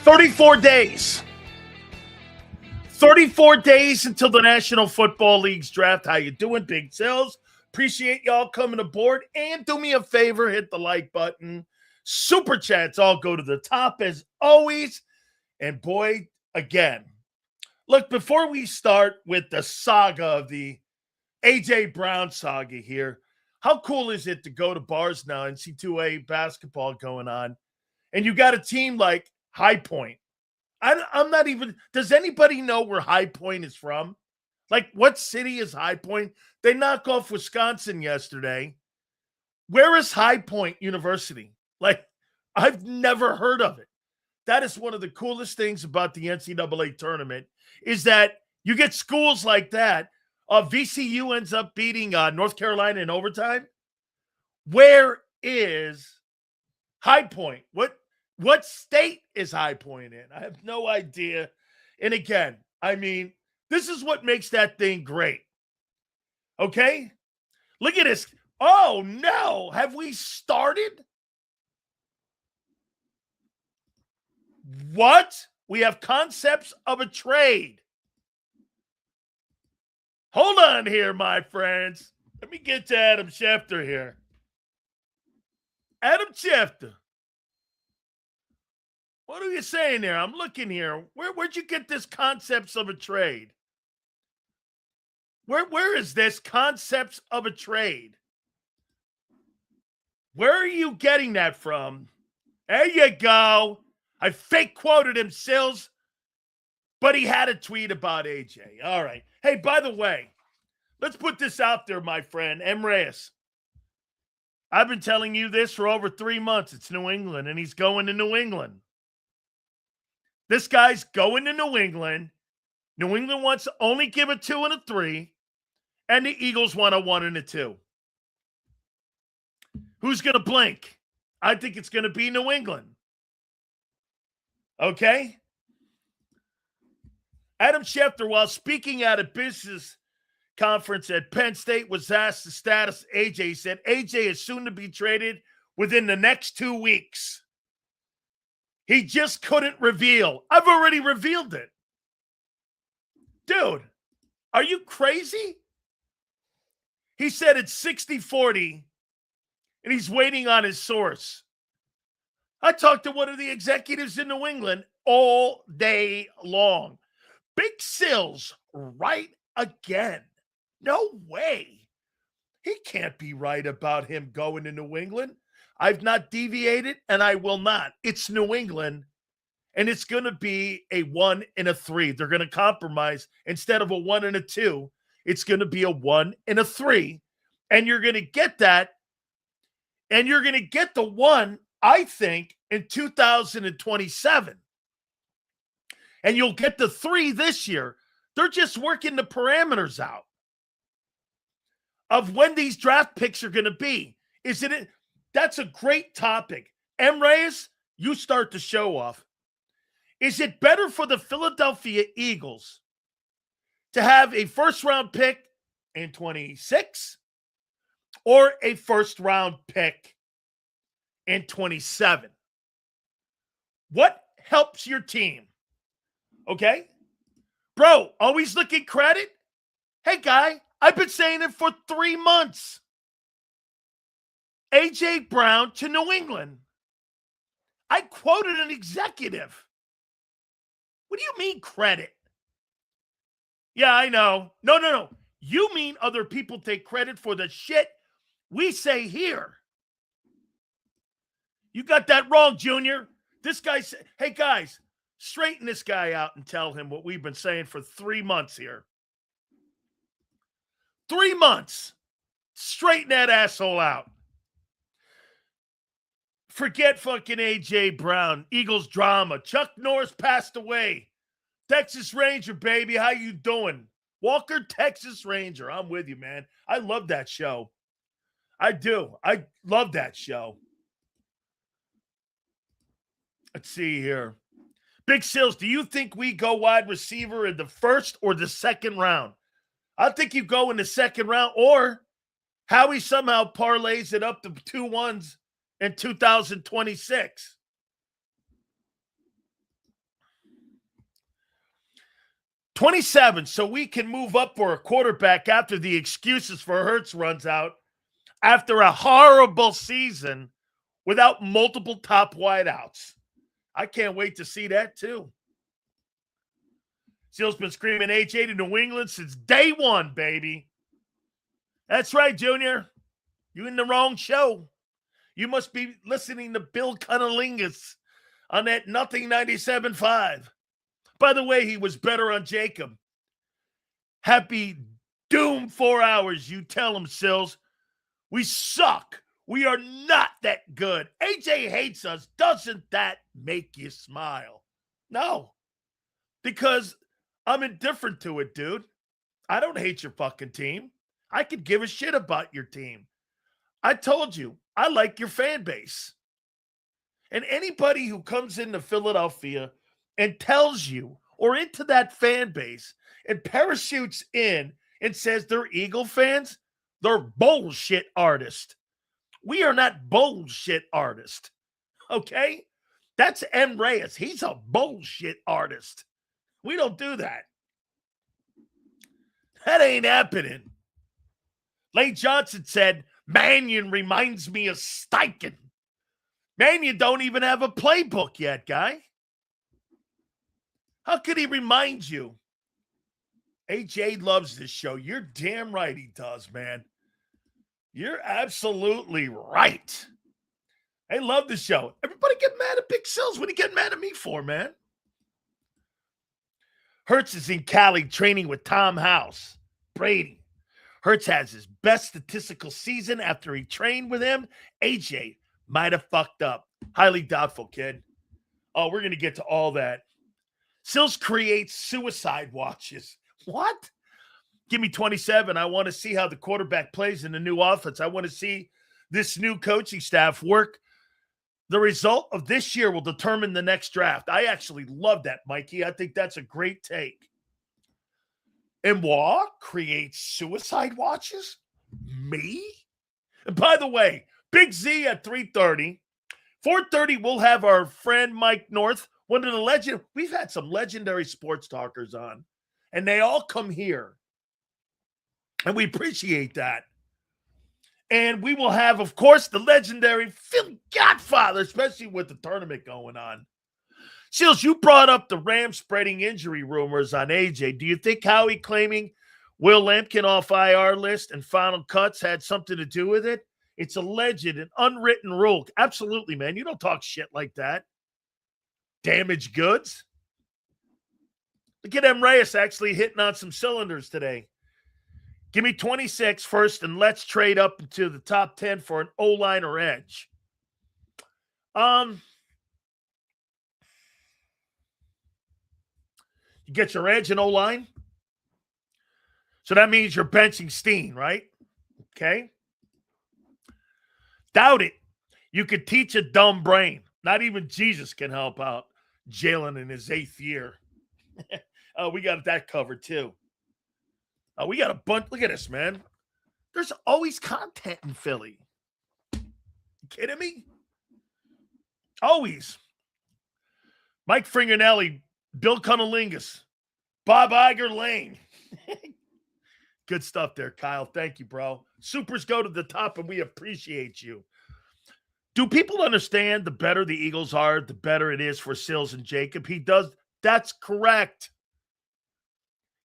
34 days. 34 days until the National Football League's draft. How you doing, Big Sills? Appreciate y'all coming aboard. And do me a favor, hit the like button. Super chats all go to the top as always. And boy, again, look, before we start with the saga of the A.J. Brown saga here, how cool is it to go to bars now and see 2A basketball going on? And you got a team like High Point. I'm not even – does anybody know where High Point is from? Like, what city is High Point? They knocked off Wisconsin yesterday. Where is High Point University? Like, I've never heard of it. That is one of the coolest things about the NCAA tournament is that you get schools like that. VCU ends up beating North Carolina in overtime. Where is High Point? What state is High Point in? I have no idea. And again, I mean, this is what makes that thing great. Okay? Look at this. Oh, no. Have we started? What? We have concepts of a trade. Hold on here, my friends. Let me get to Adam Schefter here. Adam Schefter. What are you saying there? I'm looking here. Where'd you get this concepts of a trade? Where is this concepts of a trade? Where are you getting that from? There you go. I fake quoted him, Sills, but he had a tweet about AJ. All right. Hey, by the way, let's put this out there, my friend. M. Reyes. I've been telling you this for over 3 months. It's New England, and he's going to New England. This guy's going to New England. New England wants to only give a 2 and a 3, and the Eagles want a 1 and a 2. Who's going to blink? I think it's going to be New England. Okay? Adam Schefter, while speaking at a business conference at Penn State, was asked the status of AJ. He said, AJ is soon to be traded within the next 2 weeks. He just couldn't reveal. I've already revealed it. Dude, are you crazy? He said it's 60-40, and he's waiting on his source. I talked to one of the executives in New England all day long. Big Sills right again. No way. He can't be right about him going to New England. I've not deviated, and I will not. It's New England, and it's going to be a 1 and a 3. They're going to compromise. Instead of a 1 and a 2, it's going to be a 1 and a 3, and you're going to get that, and you're going to get the 1, I think, in 2027. And you'll get the 3 this year. They're just working the parameters out of when these draft picks are going to be. Isn't it? That's a great topic. M. Reyes, you start the show off. Is it better for the Philadelphia Eagles to have a first-round pick in 26 or a first-round pick in 27? What helps your team? Okay? Bro, always looking credit? Hey, guy, I've been saying it for 3 months. A.J. Brown to New England. I quoted an executive. What do you mean credit? Yeah, I know. No. You mean other people take credit for the shit we say here. You got that wrong, Junior. This guy said, hey, guys, straighten this guy out and tell him what we've been saying for 3 months here. 3 months. Straighten that asshole out. Forget fucking A.J. Brown. Eagles drama. Chuck Norris passed away. Texas Ranger, baby. How you doing? Walker, Texas Ranger. I'm with you, man. I love that show. I do. I love that show. Let's see here. Big Sills, do you think we go wide receiver in the first or the second round? I think you go in the second round, or Howie somehow parlays it up to 2 1s in 2026. 27, so we can move up for a quarterback after the excuses for Hurts runs out after a horrible season without multiple top wideouts. I can't wait to see that too. Seal's been screaming AJ to New England since day one, baby. That's right, Junior. You in the wrong show. You must be listening to Bill Cunnilingus on that Nothing 97.5. By the way, he was better on JAKIB. Happy doom 4 hours, you tell him, Sills. We suck. We are not that good. AJ hates us. Doesn't that make you smile? No. Because I'm indifferent to it, dude. I don't hate your fucking team. I could give a shit about your team. I told you, I like your fan base. And anybody who comes into Philadelphia and tells you, or into that fan base, and parachutes in and says they're Eagle fans, they're bullshit artists. We are not bullshit artists. Okay? That's M. Reyes. He's a bullshit artist. We don't do that. That ain't happening. Lane Johnson said, Mannion reminds me of Steichen. Mannion don't even have a playbook yet, guy. How could he remind you? AJ loves this show. You're damn right he does, man. You're absolutely right. I love the show. Everybody get mad at Big Sills. What are you getting mad at me for, man? Hurts is in Cali training with Tom House. Brady. Hurts has his best statistical season after he trained with him. AJ might have fucked up. Highly doubtful, kid. Oh, we're going to get to all that. Sills creates suicide watches. What? Give me 27. I want to see how the quarterback plays in the new offense. I want to see this new coaching staff work. The result of this year will determine the next draft. I actually love that, Mikey. I think that's a great take. Emwa creates suicide watches? Me? And by the way, Big Z at 3:30. 4:30, we'll have our friend Mike North, one of the legend. We've had some legendary sports talkers on, and they all come here. And we appreciate that. And we will have, of course, the legendary Philly Godfather, especially with the tournament going on. Seals, you brought up the Rams spreading injury rumors on AJ. Do you think Howie claiming Will Lampkin off IR list and final cuts had something to do with it? It's alleged, an unwritten rule. Absolutely, man. You don't talk shit like that. Damaged goods. Look at M. Reyes actually hitting on some cylinders today. Give me 26 first, and let's trade up into the top 10 for an O-line or edge. You get your edge and O-line. So that means you're benching Steen, right? Okay. Doubt it. You could teach a dumb brain. Not even Jesus can help out Jalen in his 8th year. We got that covered too. We got a bunch. Look at this, man. There's always content in Philly. You kidding me? Always. Mike Fringanelli, Bill Cunnilingus, Bob Iger Lane. Good stuff there, Kyle. Thank you, bro. Supers go to the top, and we appreciate you. Do people understand the better the Eagles are, the better it is for Sills and JAKIB? He does. That's correct.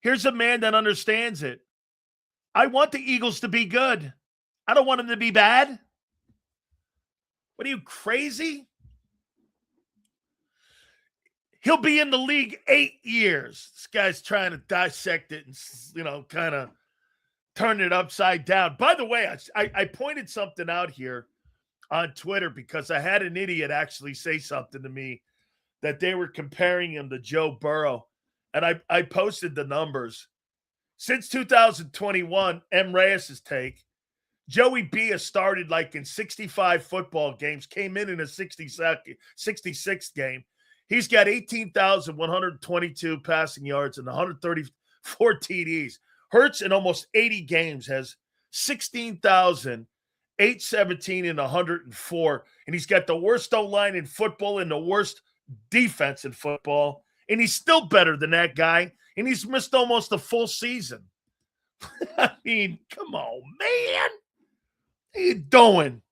Here's a man that understands it. I want the Eagles to be good. I don't want them to be bad. What are you, crazy? He'll be in the league 8 years. This guy's trying to dissect it and, kind of turn it upside down. By the way, I pointed something out here on Twitter because I had an idiot actually say something to me that they were comparing him to Joe Burrow. And I posted the numbers. Since 2021, M. Reyes' take, Joey B has started like in 65 football games, came in a 66th game. He's got 18,122 passing yards and 134 TDs. Hurts in almost 80 games has 16,817 and 104. And he's got the worst O-line in football and the worst defense in football. And he's still better than that guy. And he's missed almost a full season. I mean, come on, man. What are you doing?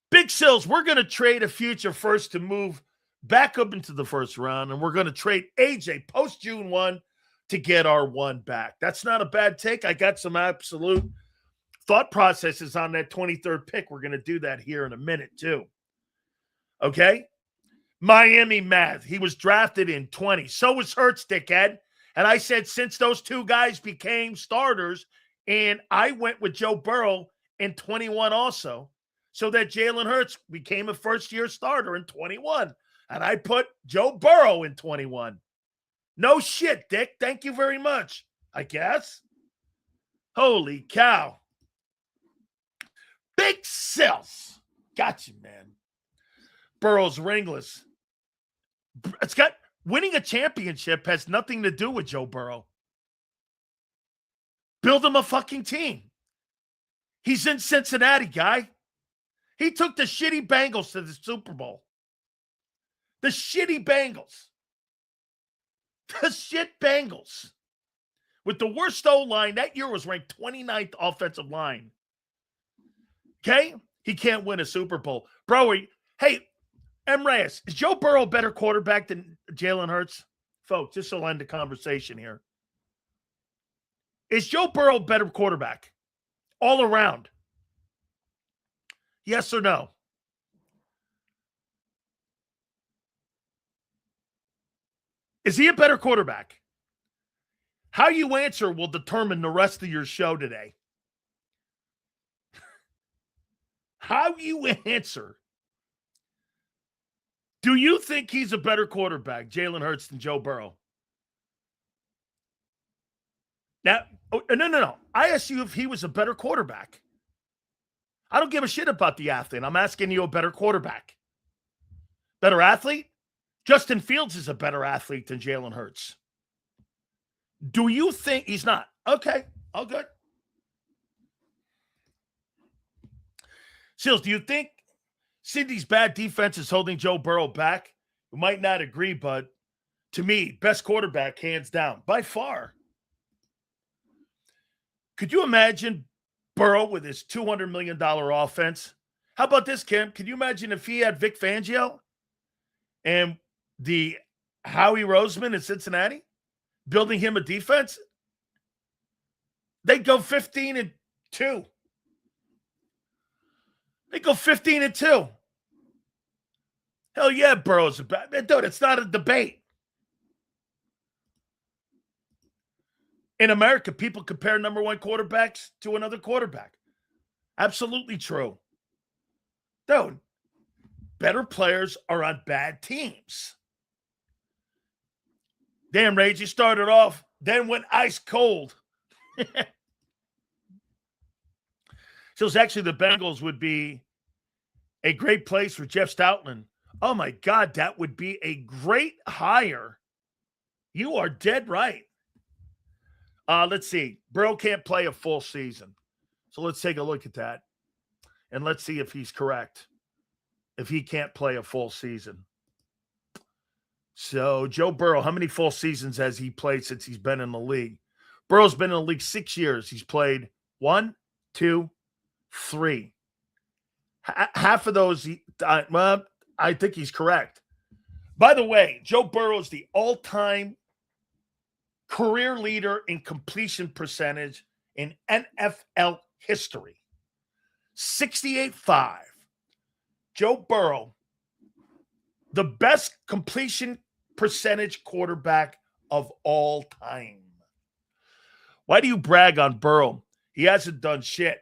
Big Sills, we're going to trade a future first to move back up into the first round. And we're going to trade AJ post June 1 to get our 1 back. That's not a bad take. I got some absolute thought processes on that 23rd pick. We're going to do that here in a minute, too. Okay? Miami Math. He was drafted in 20. So was Hurts, dickhead. And I said since those two guys became starters, and I went with Joe Burrow in 21 also, so that Jalen Hurts became a first-year starter in 21. And I put Joe Burrow in 21. No shit, Dick. Thank you very much, I guess. Holy cow. Big Sills. Got you, man. Burrow's ringless. It's got winning a championship has nothing to do with Joe Burrow. Build him a fucking team. He's in Cincinnati, guy. He took the shitty Bengals to the Super Bowl. The shitty Bengals. The shit Bengals. With the worst O-line, that year was ranked 29th offensive line. Okay? He can't win a Super Bowl. Bro, hey, M. Reyes, is Joe Burrow a better quarterback than Jalen Hurts? Folks, this will end the conversation here. Is Joe Burrow a better quarterback? All around. Yes or no? Is he a better quarterback? How you answer will determine the rest of your show today. How you answer. Do you think he's a better quarterback, Jalen Hurts, than Joe Burrow? Now, no. I asked you if he was a better quarterback. I don't give a shit about the athlete. I'm asking you a better quarterback. Better athlete? Justin Fields is a better athlete than Jalen Hurts. Do you think he's not? Okay, all good. Seals, do you think Sydney's bad defense is holding Joe Burrow back? You might not agree, but to me, best quarterback, hands down, by far. Could you imagine Burrow with his $200 million offense? How about this, Kim? Could you imagine if he had Vic Fangio and the Howie Roseman in Cincinnati building him a defense? They'd go 15-2. They go 15-2. Hell yeah, Burrow's a bad man. Dude, it's not a debate. In America, people compare number one quarterbacks to another quarterback. Absolutely true. Dude, better players are on bad teams. Damn, Rage, you started off, then went ice cold. So it's actually the Bengals would be a great place for Jeff Stoutland. Oh, my God, that would be a great hire. You are dead right. Let's see. Burrow can't play a full season. So let's take a look at that. And let's see if he's correct. If he can't play a full season. So Joe Burrow, how many full seasons has he played since he's been in the league? Burrow's been in the league 6 years. He's played 1, 2, 3. Half of those, well, I think he's correct. By the way, Joe Burrow is the all-time career leader in completion percentage in NFL history. 68.5. Joe Burrow, the best completion percentage quarterback of all time. Why do you brag on Burrow? He hasn't done shit.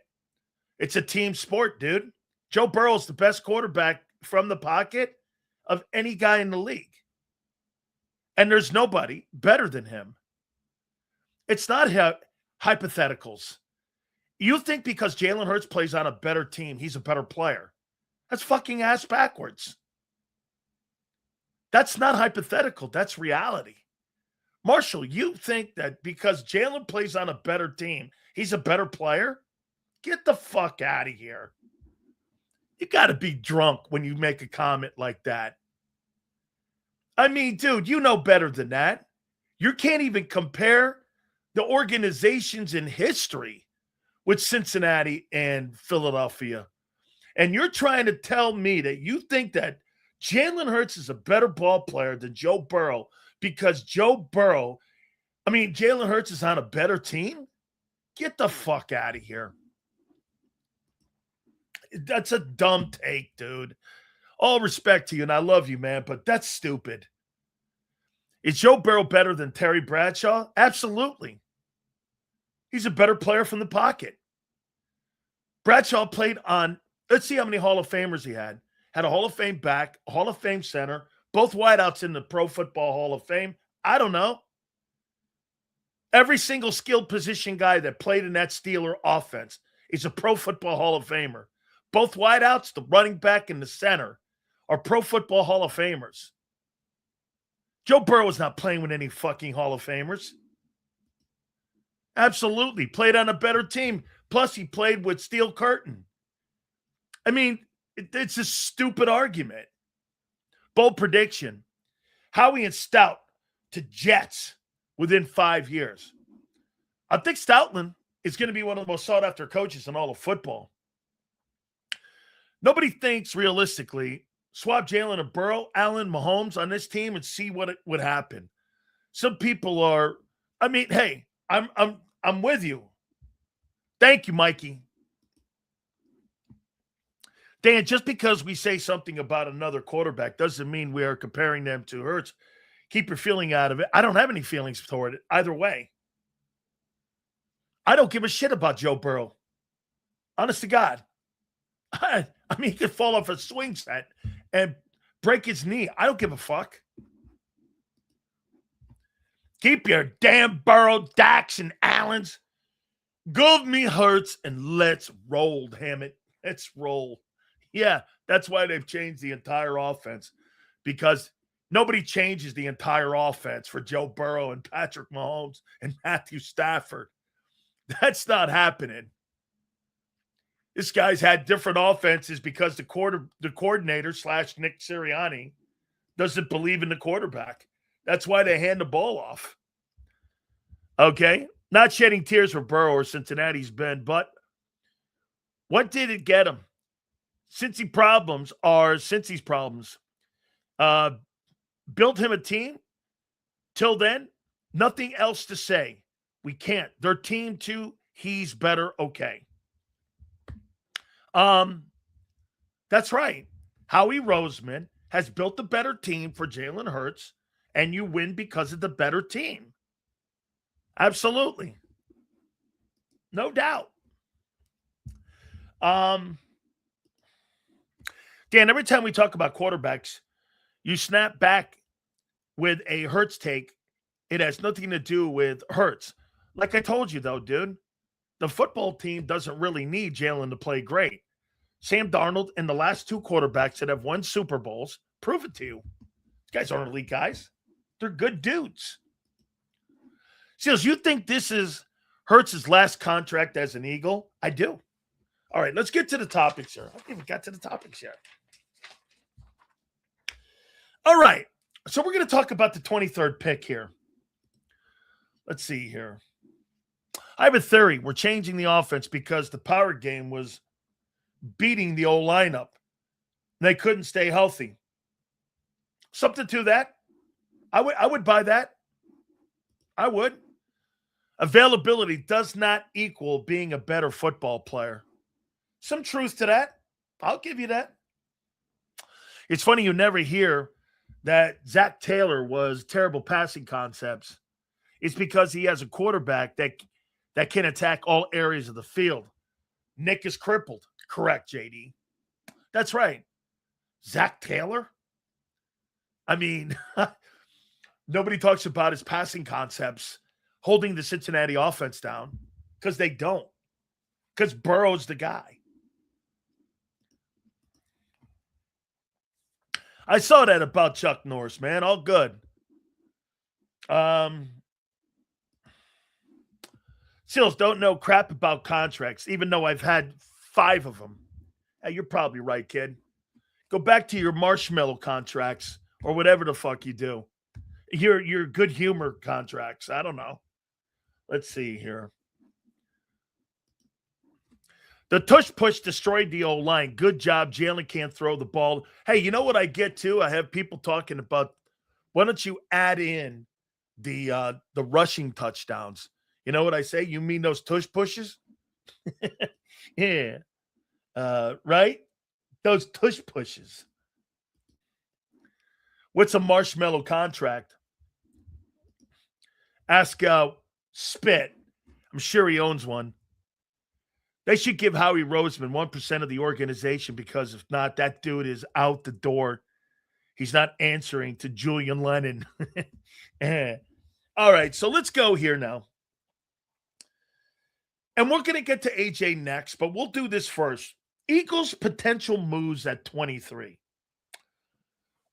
It's a team sport, dude. Joe Burrow is the best quarterback from the pocket of any guy in the league. And there's nobody better than him. It's not hypotheticals. You think because Jalen Hurts plays on a better team, he's a better player. That's fucking ass backwards. That's not hypothetical. That's reality. Marshall, you think that because Jalen plays on a better team, he's a better player? Get the fuck out of here. You got to be drunk when you make a comment like that. I mean, dude, you know better than that. You can't even compare the organizations in history with Cincinnati and Philadelphia. And you're trying to tell me that you think that Jalen Hurts is a better ball player than Joe Burrow because Jalen Hurts is on a better team? Get the fuck out of here. That's a dumb take, dude. All respect to you, and I love you, man, but that's stupid. Is Joe Burrow better than Terry Bradshaw? Absolutely. He's a better player from the pocket. Bradshaw played on, let's see how many Hall of Famers he had. Had a Hall of Fame back, a Hall of Fame center, both wideouts in the Pro Football Hall of Fame. I don't know. Every single skilled position guy that played in that Steeler offense is a Pro Football Hall of Famer. Both wideouts, the running back and the center, are Pro Football Hall of Famers. Joe Burrow is not playing with any fucking Hall of Famers. Absolutely. Played on a better team. Plus, he played with Steel Curtain. I mean, it's a stupid argument. Bold prediction. Howie and Stout to Jets within 5 years. I think Stoutland is going to be one of the most sought-after coaches in all of football. Nobody thinks realistically, swap Jalen and Burrow, Allen, Mahomes on this team and see what would happen. Some people are, hey, I'm with you. Thank you, Mikey. Dan, just because we say something about another quarterback doesn't mean we are comparing them to Hurts. Keep your feeling out of it. I don't have any feelings toward it either way. I don't give a shit about Joe Burrow. Honest to God. He could fall off a swing set and break his knee. I don't give a fuck. Keep your damn Burrow, Dax, and Allens. Give me Hurts and let's roll, damn it. Let's roll. Yeah, that's why they've changed the entire offense, because nobody changes the entire offense for Joe Burrow and Patrick Mahomes and Matthew Stafford. That's not happening. This guy's had different offenses because the coordinator / Nick Sirianni doesn't believe in the quarterback. That's why they hand the ball off. Okay? Not shedding tears for Burrow or Cincinnati's Ben, but what did it get him? Cincy's problems are Cincy's problems. Built him a team. Till then, nothing else to say. We can't. They're team two. He's better. Okay. That's right. Howie Roseman has built a better team for Jalen Hurts, and you win because of the better team. Absolutely. No doubt. Dan, every time we talk about quarterbacks, you snap back with a Hurts take. It has nothing to do with Hurts. Like I told you, though, dude, the football team doesn't really need Jalen to play great. Sam Darnold and the last two quarterbacks that have won Super Bowls prove it to you. These guys aren't elite guys. They're good dudes. Seals, you think this is Hurts' last contract as an Eagle? I do. All right, let's get to the topics here. I haven't even got to the topics yet. All right, so we're going to talk about the 23rd pick here. Let's see here. I have a theory. We're changing the offense because the power game was beating the old lineup. They couldn't stay healthy. Something to that. I would buy that. I would. Availability does not equal being a better football player. Some truth to that. I'll give you that. It's funny you never hear that Zach Taylor was terrible passing concepts. It's because he has a quarterback that can attack all areas of the field. Nick is crippled. Correct, JD. That's right. Zach Taylor? Nobody talks about his passing concepts holding the Cincinnati offense down because they don't. Because Burrow's the guy. I saw that about Chuck Norris, man. All good. Seals don't know crap about contracts, even though I've had 5 of them. Hey, you're probably right, kid. Go back to your marshmallow contracts or whatever the fuck you do. Your good humor contracts. I don't know. Let's see here. The tush push destroyed the O-line. Good job. Jalen can't throw the ball. Hey, you know what I get to? I have people talking about, why don't you add in the rushing touchdowns? You know what I say? You mean those tush pushes? Yeah. Right? Those tush pushes. What's a marshmallow contract? Ask Spit. I'm sure he owns one. They should give Howie Roseman 1% of the organization, because if not, that dude is out the door. He's not answering to Julian Lennon. All right, so let's go here now. And we're going to get to AJ next, but we'll do this first. Eagles' potential moves at 23.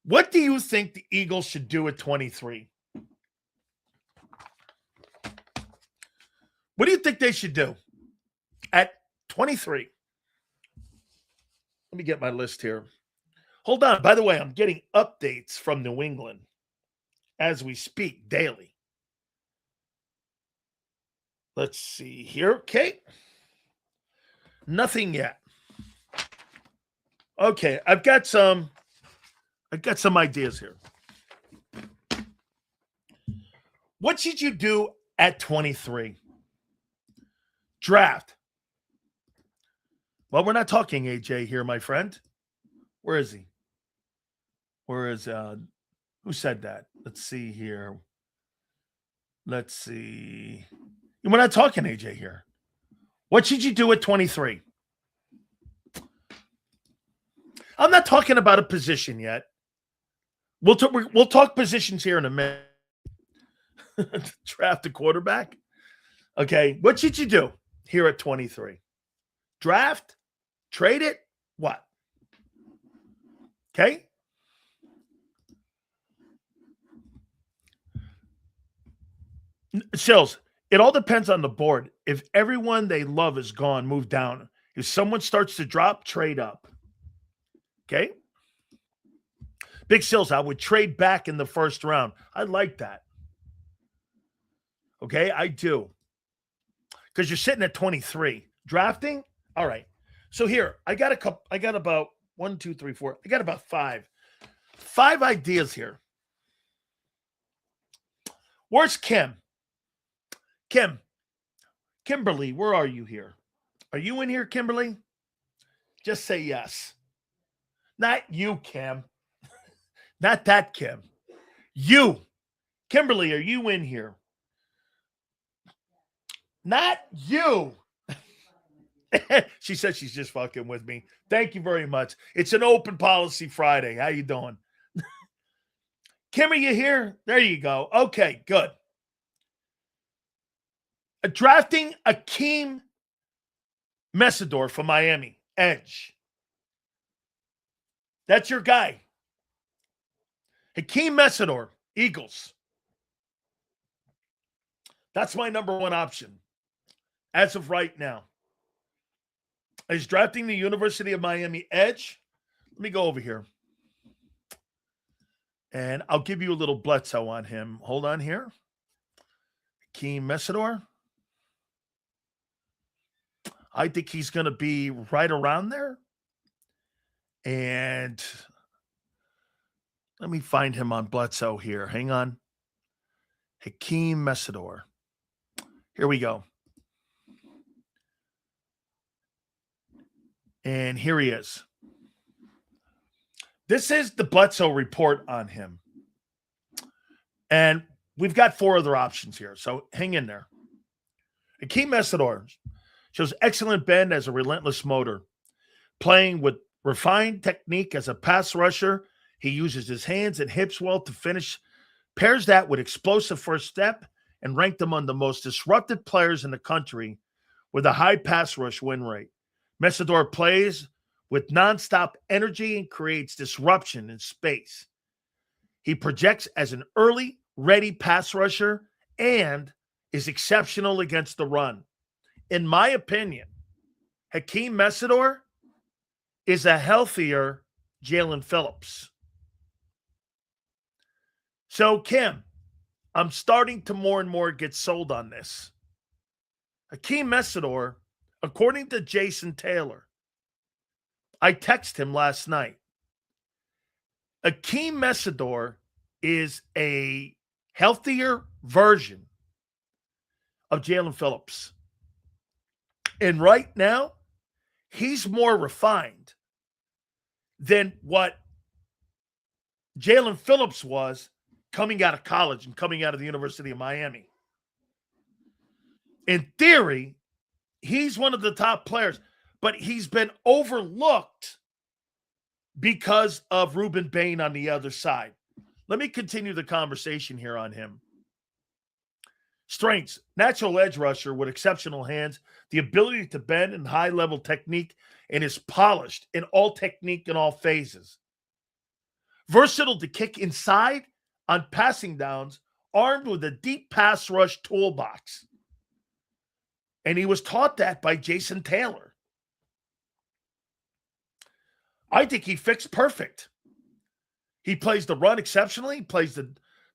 What do you think the Eagles should do at 23? What do you think they should do at 23? Let me get my list here. Hold on. By the way, I'm getting updates from New England as we speak daily. Let's see here. Okay. Nothing yet. Okay, I've got some ideas here. What should you do at 23? Draft. Well, we're not talking AJ here, my friend. Where is he? Where is who said that? Let's see here. Let's see. We're not talking AJ here. What should you do at 23? I'm not talking about a position yet. We'll talk positions here in a minute. Draft a quarterback. Okay, what should you do here at 23? Draft? Trade it? What? Okay? Sills, it all depends on the board. If everyone they love is gone, move down. If someone starts to drop, trade up. Okay? Big Sills, I would trade back in the first round. I like that. Okay, I do. Because you're sitting at 23. Drafting? All right. So here, I got about 1, 2, 3, 4. I got about 5. 5 ideas here. Where's Kim? Kimberly, where are you here? Are you in here, Kimberly? Just say yes. Not you, Kim. Not that Kim. You. Kimberly, are you in here? Not you. She said she's just fucking with me. Thank you very much. It's an open policy Friday. How you doing? Kim, are you here? There you go. Okay, good. Drafting Akeem Messidor from Miami. Edge. That's your guy. Hakeem Messidor, Eagles. That's my number one option as of right now. Is drafting the University of Miami edge. Let me go over here. And I'll give you a little Bledsoe on him. Hold on here. Hakeem Messidor. I think he's going to be right around there. And let me find him on Bledsoe here. Hang on. Hakeem Messidor. Here we go. And here he is. This is the Bledsoe report on him. And we've got 4 other options here, so hang in there. Hakeem Messidor shows excellent bend as a relentless motor. Playing with refined technique as a pass rusher, he uses his hands and hips well to finish. Pairs that with explosive first step and ranked among the most disruptive players in the country with a high pass rush win rate. Messidor plays with nonstop energy and creates disruption in space. He projects as an early, ready pass rusher and is exceptional against the run. In my opinion, Hakeem Messidor is a healthier Jalen Phillips. So, Kim, I'm starting to more and more get sold on this. Hakeem Messidor, according to Jason Taylor, I texted him last night. Hakeem Messidor is a healthier version of Jalen Phillips. And right now, he's more refined than what Jalen Phillips was coming out of college and coming out of the University of Miami. In theory, he's one of the top players, but he's been overlooked because of Ruben Bain on the other side. Let me continue the conversation here on him. Strengths: natural edge rusher with exceptional hands, the ability to bend and high-level technique, and is polished in all technique in all phases. Versatile to kick inside on passing downs, armed with a deep pass rush toolbox. And he was taught that by Jason Taylor. I think he fits perfect. He plays the run exceptionally. He plays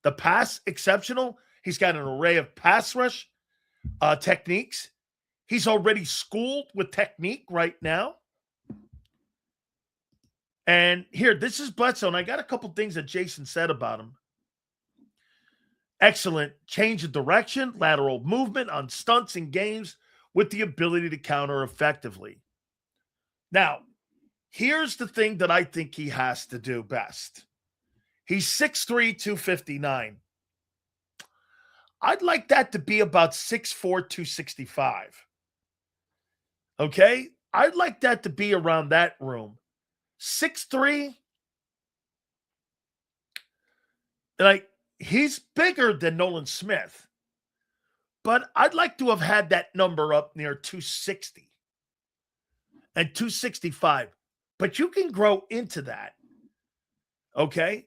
the pass exceptional. He's got an array of pass rush techniques. He's already schooled with technique right now. And here, this is Bledsoe, and I got a couple things that Jason said about him. Excellent change of direction, lateral movement on stunts and games with the ability to counter effectively. Now, here's the thing that I think he has to do best. He's 6'3", 259. I'd like that to be about 6'4", 265. Okay? I'd like that to be around that room. 6'3", like, he's bigger than Nolan Smith, but I'd like to have had that number up near 260 and 265. But you can grow into that. Okay?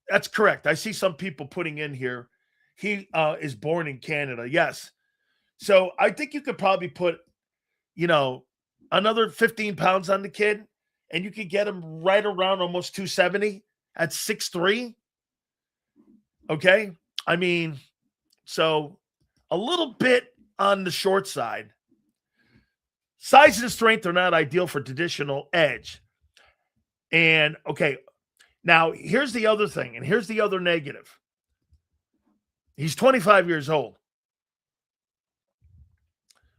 That's correct. I see some people putting in here, he is born in Canada. Yes. So I think you could probably put, another 15 pounds on the kid, and you could get him right around almost 270 at 6'3". Okay? I mean, so a little bit on the short side. Size and strength are not ideal for traditional edge. And, okay, now here's the other thing, and here's the other negative. He's 25 years old.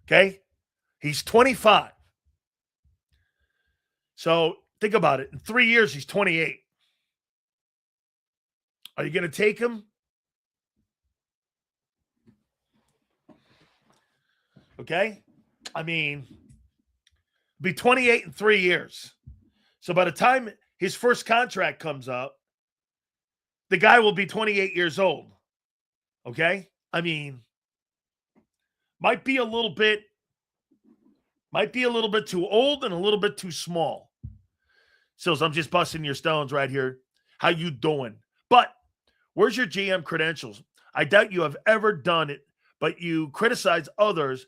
Okay? He's 25. So think about it. In 3 years, he's 28. Are you going to take him? Okay? I mean, be 28 in 3 years. So by the time his first contract comes up, the guy will be 28 years old. Okay? I mean, might be a little bit too old and a little bit too small. Sills, I'm just busting your stones right here. How you doing? But where's your GM credentials? I doubt you have ever done it, but you criticize others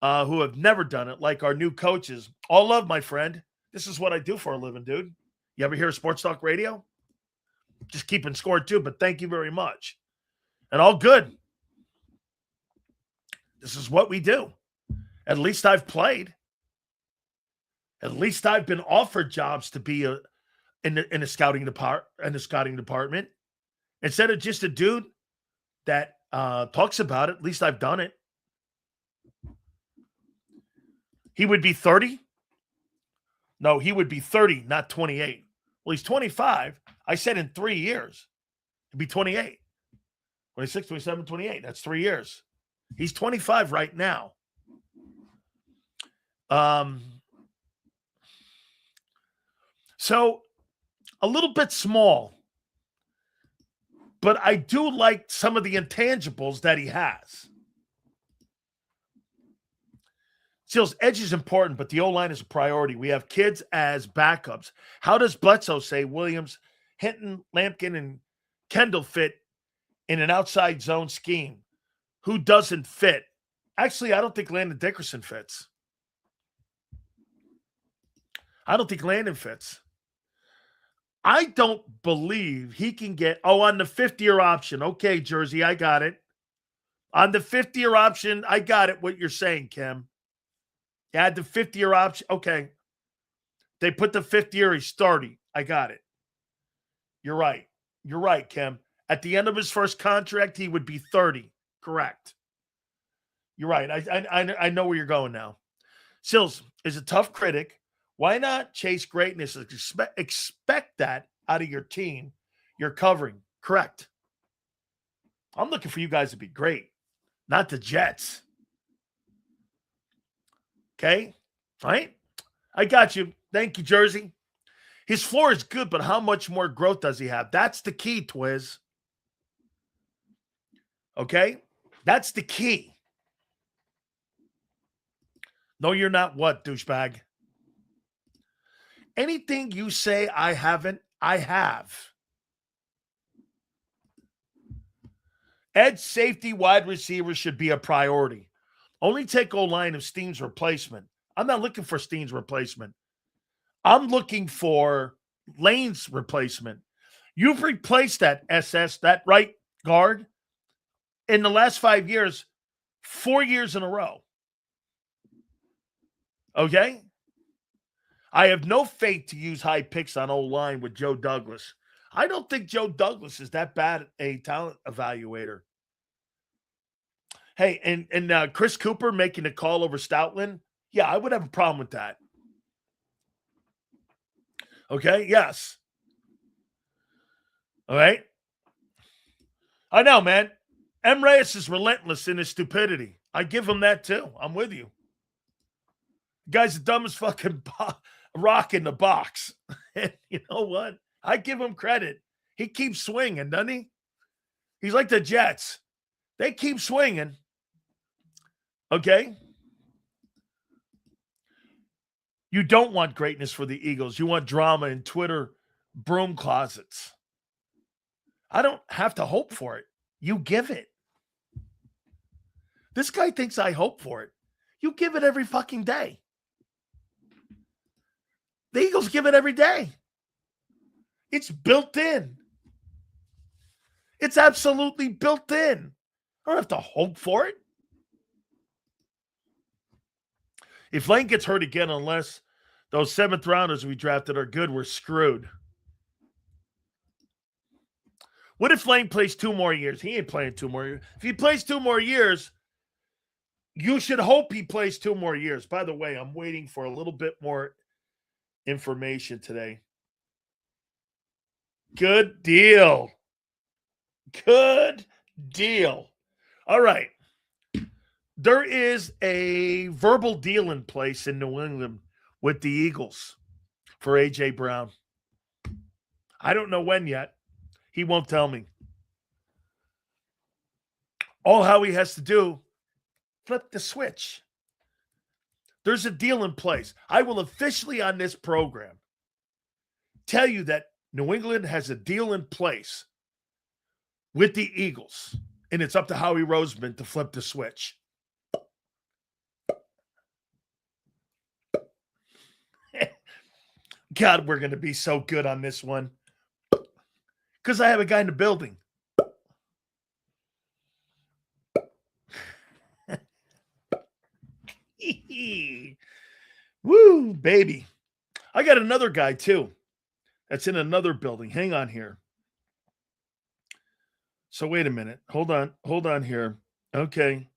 who have never done it, like our new coaches. All love, my friend. This is what I do for a living, dude. You ever hear Sports Talk Radio? Just keeping score too, but thank you very much. And all good. This is what we do. At least I've played. At least I've been offered jobs to be in the scouting department. Instead of just a dude that talks about it, at least I've done it. He would be 30? No, he would be 30, not 28. Well, he's 25. I said in 3 years. He'd be 28. 26, 27, 28. That's 3 years. He's 25 right now. So a little bit small, but I do like some of the intangibles that he has. Seals, edge is important, but the O-line is a priority. We have kids as backups. How does Bledsoe say Williams, Hinton, Lampkin, and Kendall fit in an outside zone scheme? Who doesn't fit? Actually, I don't think Landon Dickerson fits. I don't think Landon fits. I don't believe he can get, on the 5th-year option. Okay, Jersey, I got it. On the 5th-year option, I got it, what you're saying, Kim. You had the 5th-year option. Okay. They put the 5th year, he's 30. I got it. You're right. You're right, Kim. At the end of his first contract, he would be 30. Correct. You're right. I know where you're going now. Sills is a tough critic. Why not chase greatness? Expect that out of your team you're covering. Correct. I'm looking for you guys to be great, not the Jets. Okay? All right? I got you. Thank you, Jersey. His floor is good, but how much more growth does he have? That's the key, Twiz. Okay? That's the key. No, you're not what, douchebag? Anything you say I haven't, I have. Edge, safety, wide receiver should be a priority. Only take O-line of Steen's replacement. I'm not looking for Steen's replacement. I'm looking for Lane's replacement. You've replaced that SS, that right guard, in the last 5 years, 4 years in a row. Okay? I have no faith to use high picks on O-line with Joe Douglas. I don't think Joe Douglas is that bad a talent evaluator. Hey, and Chris Cooper making a call over Stoutland, yeah, I would have a problem with that. Okay, yes. All right. I know, man. M. Reyes is relentless in his stupidity. I give him that too. I'm with you. The guy's the dumbest fucking rock in the box. And you know what? I give him credit. He keeps swinging, doesn't he? He's like the Jets. They keep swinging. Okay? You don't want greatness for the Eagles. You want drama in Twitter broom closets. I don't have to hope for it. You give it. This guy thinks I hope for it. You give it every fucking day. The Eagles give it every day. It's built in. It's absolutely built in. I don't have to hope for it. If Lane gets hurt again, unless those 7th rounders we drafted are good, we're screwed. What if Lane plays 2 more years? He ain't playing 2 more years. If he plays 2 more years, you should hope he plays 2 more years. By the way, I'm waiting for a little bit more information today. Good deal. Good deal. All right. There is a verbal deal in place in New England with the Eagles for A.J. Brown. I don't know when yet. He won't tell me. All Howie has to do, flip the switch. There's a deal in place. I will officially on this program tell you that New England has a deal in place with the Eagles, and it's up to Howie Roseman to flip the switch. God, we're going to be so good on this one. Because I have a guy in the building. Woo, baby. I got another guy, too, that's in another building. Hang on here. So wait a minute. Hold on here. Okay.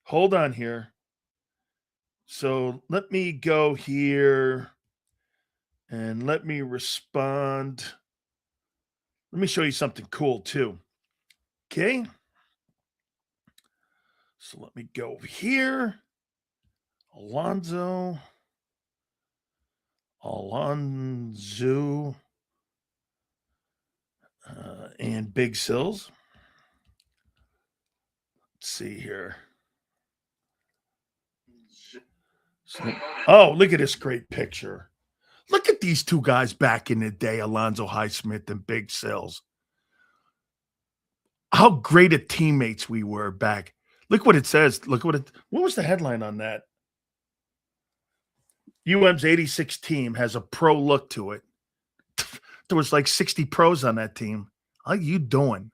Hold on here. So let me go here and let me respond. Let me show you something cool too. Okay. So let me go over here. Alonzo. And Big Sills. Let's see here. Oh, look at this great picture. Look at these two guys back in the day, Alonzo Highsmith and Big Sills. How great of teammates we were back. Look what it says. What was the headline on that? UM's 86 team has a pro look to it. There was like 60 pros on that team. How you doing?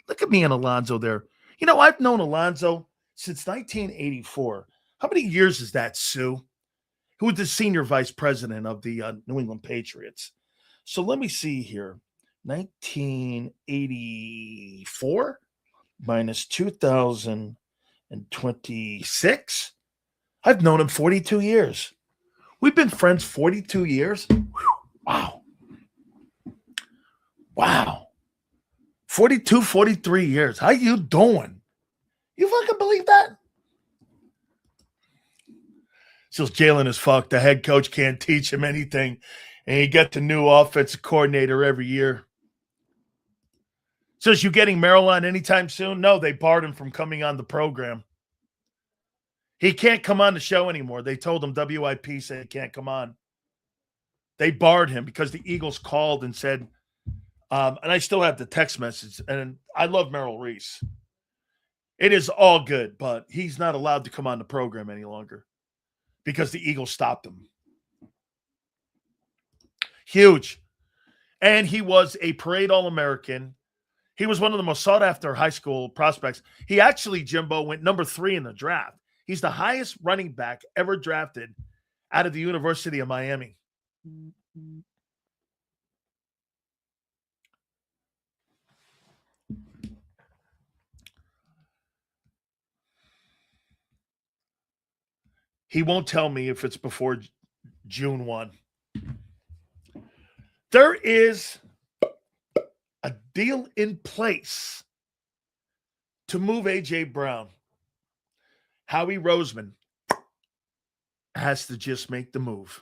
Look at me and Alonzo there. You know, I've known Alonzo since 1984. How many years is that, Sue? Who was the senior vice president of the New England Patriots? So let me see here. 1984 minus 2026. I've known him 42 years. We've been friends 42 years. Whew. Wow. Wow. 42, 43 years. How you doing? You fucking believe that? Says Jalen is fucked. The head coach can't teach him anything. And he gets the new offensive coordinator every year. Says you getting Merrill on anytime soon? No, they barred him from coming on the program. He can't come on the show anymore. They told him WIP said he can't come on. They barred him because the Eagles called and said, and I still have the text message, and I love Merrill Reese. It is all good, but he's not allowed to come on the program any longer because the Eagles stopped him. Huge. And he was a parade All-American. He was one of the most sought-after high school prospects. He actually, Jimbo, went number 3 in the draft. He's the highest running back ever drafted out of the University of Miami. He won't tell me if it's before June 1. There is a deal in place to move A.J. Brown. Howie Roseman has to just make the move.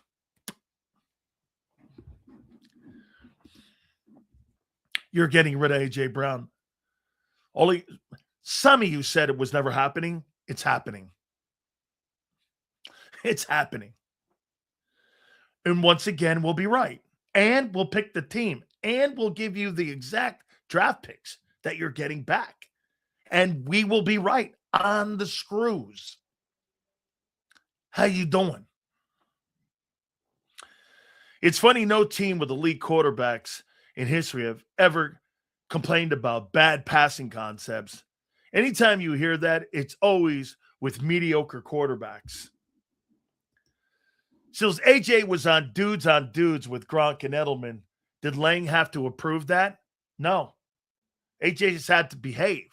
You're getting rid of A.J. Brown. Some of you said it was never happening. It's happening. It's happening. And once again, we'll be right. And we'll pick the team. And we'll give you the exact draft picks that you're getting back. And we will be right on the screws. How you doing? It's funny, no team with elite quarterbacks in history have ever complained about bad passing concepts. Anytime you hear that, it's always with mediocre quarterbacks. Since AJ was on dudes with Gronk and Edelman, did Lang have to approve that? No. AJ just had to behave.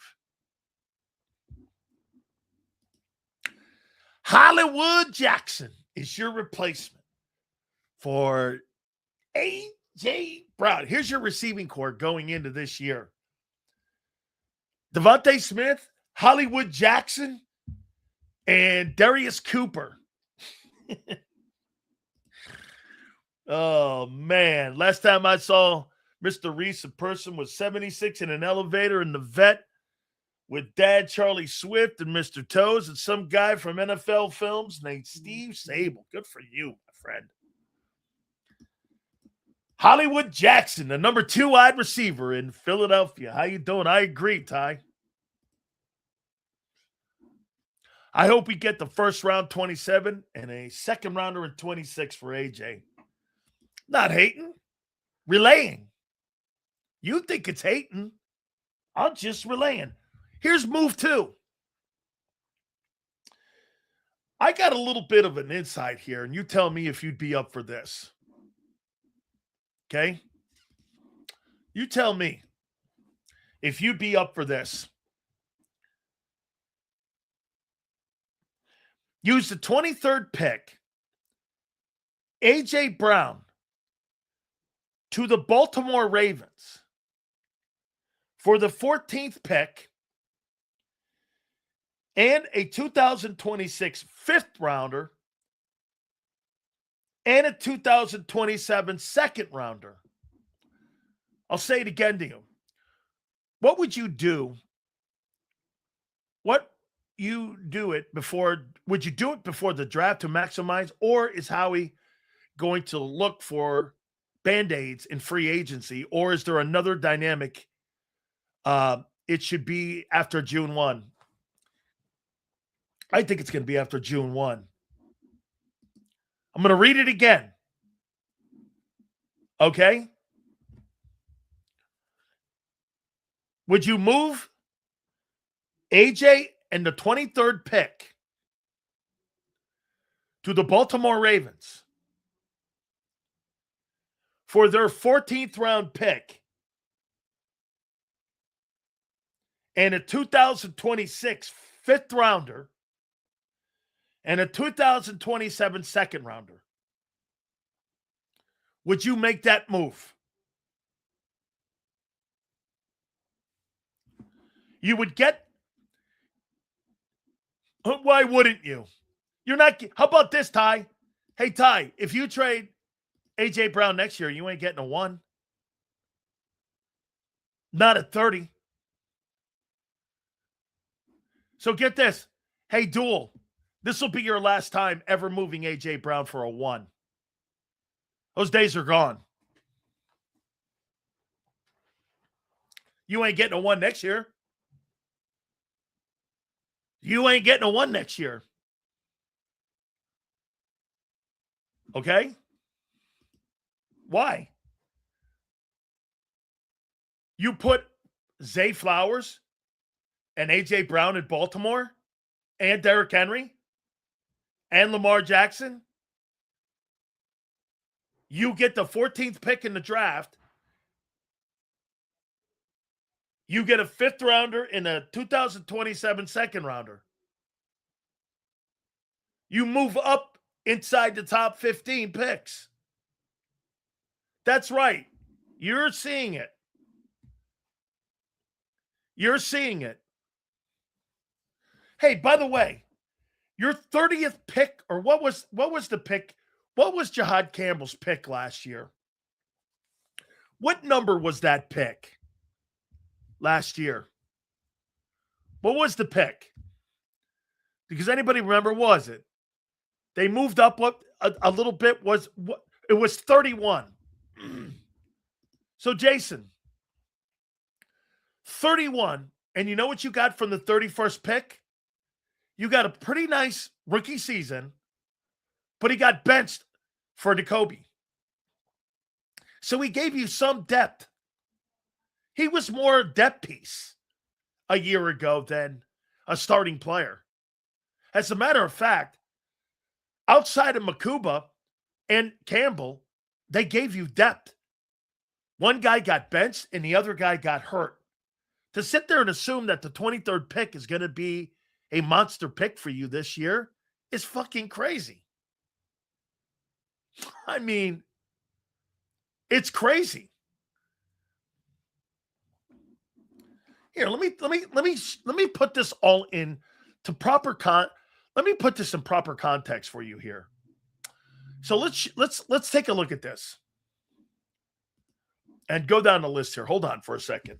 Hollywood Jackson is your replacement for A.J. Brown. Here's your receiving core going into this year. Devontae Smith, Hollywood Jackson, and Darius Cooper. Oh, man. Last time I saw Mr. Reese in person was 76 in an elevator in the vet with Dad Charlie Swift and Mr. Toes and some guy from NFL Films named Steve Sable. Good for you, my friend. Hollywood Jackson, the number 2 wide receiver in Philadelphia. How you doing? I agree, Ty. I hope we get the first round 27 and a second rounder in 26 for AJ. Not hating, relaying. You think it's hating. I'm just relaying. Here's move 2. I got a little bit of an insight here, and you tell me if you'd be up for this. Okay? You tell me if you'd be up for this. Use the 23rd pick, A.J. Brown, to the Baltimore Ravens for the 14th pick and a 2026 fifth rounder and a 2027 second rounder. I'll say it again to you. What would you do? Would you do it before the draft to maximize, or is Howie going to look for Band-Aids in free agency, or is there another dynamic? It should be after June 1. I think it's going to be after June 1. I'm going to read it again. Okay? Would you move AJ and the 23rd pick to the Baltimore Ravens for their 14th round pick and a 2026 fifth rounder and a 2027 second rounder? Would you make that move? You would get. Why wouldn't you? You're not. How about this, Ty? Hey, Ty, if you trade A.J. Brown next year, you ain't getting a 1. Not a 30. So get this. Hey, Duel, this will be your last time ever moving A.J. Brown for a 1. Those days are gone. You ain't getting a 1 next year. You ain't getting a 1 next year. Okay? Why? You put Zay Flowers and A.J. Brown in Baltimore and Derrick Henry and Lamar Jackson. You get the 14th pick in the draft. You get a fifth rounder and a 2027 second rounder. You move up inside the top 15 picks. That's right. You're seeing it. You're seeing it. Hey, by the way, your 30th pick, or what was the pick? What was Jahad Campbell's pick last year? What number was that pick last year? What was the pick? Because anybody remember, was it? They moved up a little bit. It was 31. So, Jason, 31, and you know what you got from the 31st pick? You got a pretty nice rookie season, but he got benched for JAKIB. So he gave you some depth. He was more a depth piece a year ago than a starting player. As a matter of fact, outside of Makuba and Campbell, they gave you depth. One guy got benched and the other guy got hurt. To sit there and assume that the 23rd pick is going to be a monster pick for you this year is fucking crazy. I mean, it's crazy. Here, let me put this all in to proper let me put this in proper context for you here. So let's take a look at this and go down the list here. Hold on for a second.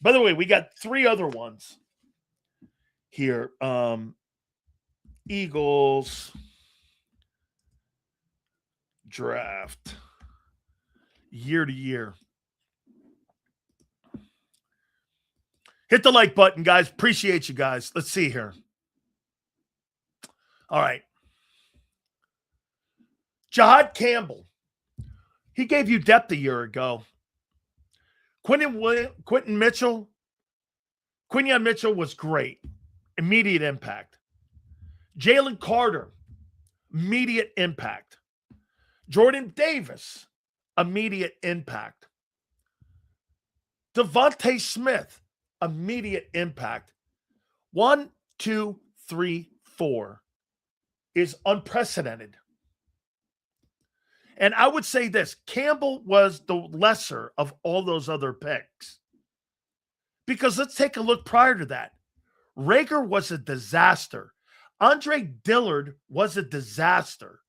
By the way, we got 3 other ones here. Eagles draft year to year. Hit the like button, guys. Appreciate you guys. Let's see here. All right. Jahad Campbell. He gave you depth a year ago. Quinyon Mitchell was great. Immediate impact. Jalen Carter, immediate impact. Jordan Davis, immediate impact. Devontae Smith, immediate impact. 1, 2, 3, 4 is unprecedented. And I would say this, Campbell was the lesser of all those other picks. Because let's take a look prior to that. Rager was a disaster. Andre Dillard was a disaster.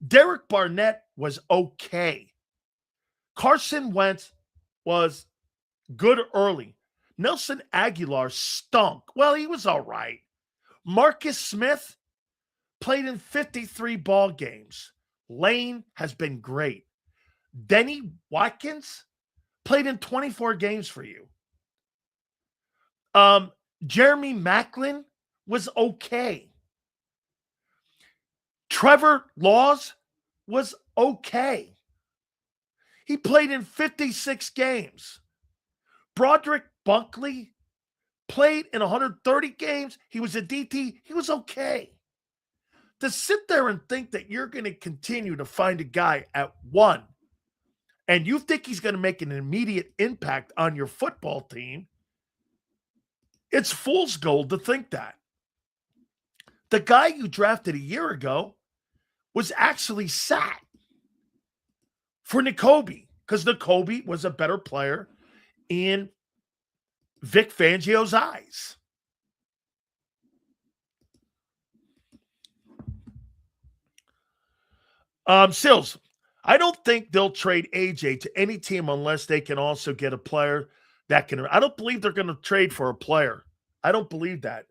Derek Barnett was okay. Carson Wentz was good early. Nelson Aguilar stunk. Well, he was all right. Marcus Smith played in 53 ball games. Lane has been great. Denny Watkins played in 24 games for you. Jeremy Maclin was okay. Trevor Laws was okay. He played in 56 games. Broderick Bunkley played in 130 games. He was a DT. He was okay. To sit there and think that you're going to continue to find a guy at 1 and you think he's going to make an immediate impact on your football team, it's fool's gold to think that. The guy you drafted a year ago was actually sat for Nakobe because Nakobe was a better player in Vic Fangio's eyes. Sills, I don't think they'll trade AJ to any team unless they can also get a player that can. I don't believe they're going to trade for a player. I don't believe that.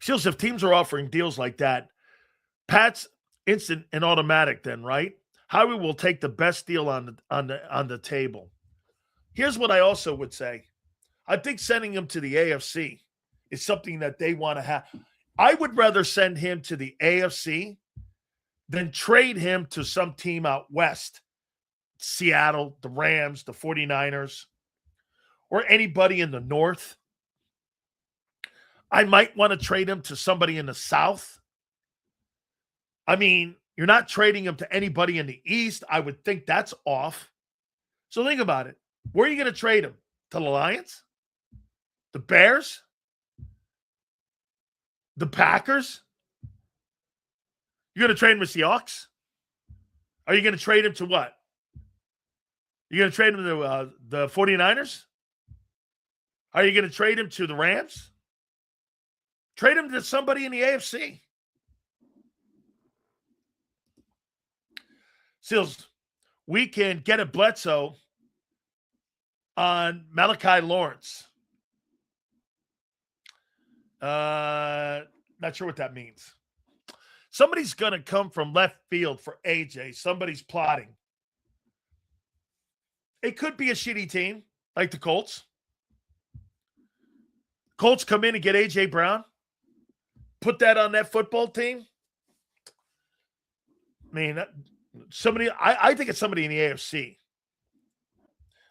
Sills, if teams are offering deals like that, Pat's instant and automatic then, right? Howie will take the best deal on the table. Here's what I also would say. I think sending him to the AFC is something that they want to have. I would rather send him to the AFC than trade him to some team out west, Seattle, the Rams, the 49ers, or anybody in the north. I might want to trade him to somebody in the south. I mean, you're not trading him to anybody in the east. I would think that's off. So think about it. Where are you going to trade him? To the Lions? The Bears? The Packers? You're going to trade him to Seahawks? Are you going to trade him to what? You're going to trade him to the 49ers? Are you going to trade him to the Rams? Trade him to somebody in the AFC. Seals, we can get a Bledsoe on Malachi Lawrence. Not sure what that means. Somebody's going to come from left field for AJ. Somebody's plotting. It could be a shitty team like the Colts. Colts come in and get AJ Brown. Put that on that football team. I mean, somebody. I think it's somebody in the AFC.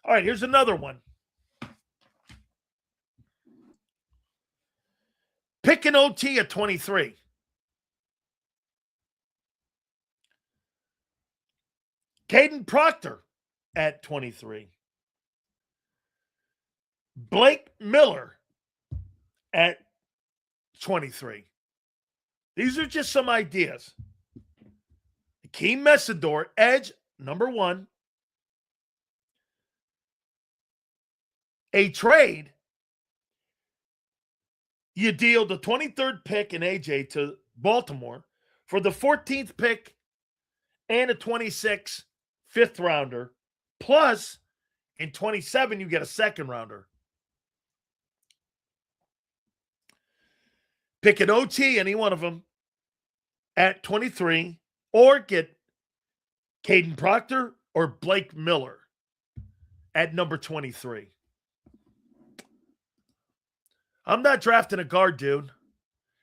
All right, here's another one. Pick an OT at 23. Caden Proctor at 23. Blake Miller at 23. These are just some ideas. Akeem Messidor, edge, number 1. A trade, you deal the 23rd pick in AJ to Baltimore for the 14th pick and a 26th fifth rounder. Plus, in 27, you get a second rounder. Pick an OT, any one of them, at 23, or get Caden Proctor or Blake Miller at number 23. I'm not drafting a guard, dude.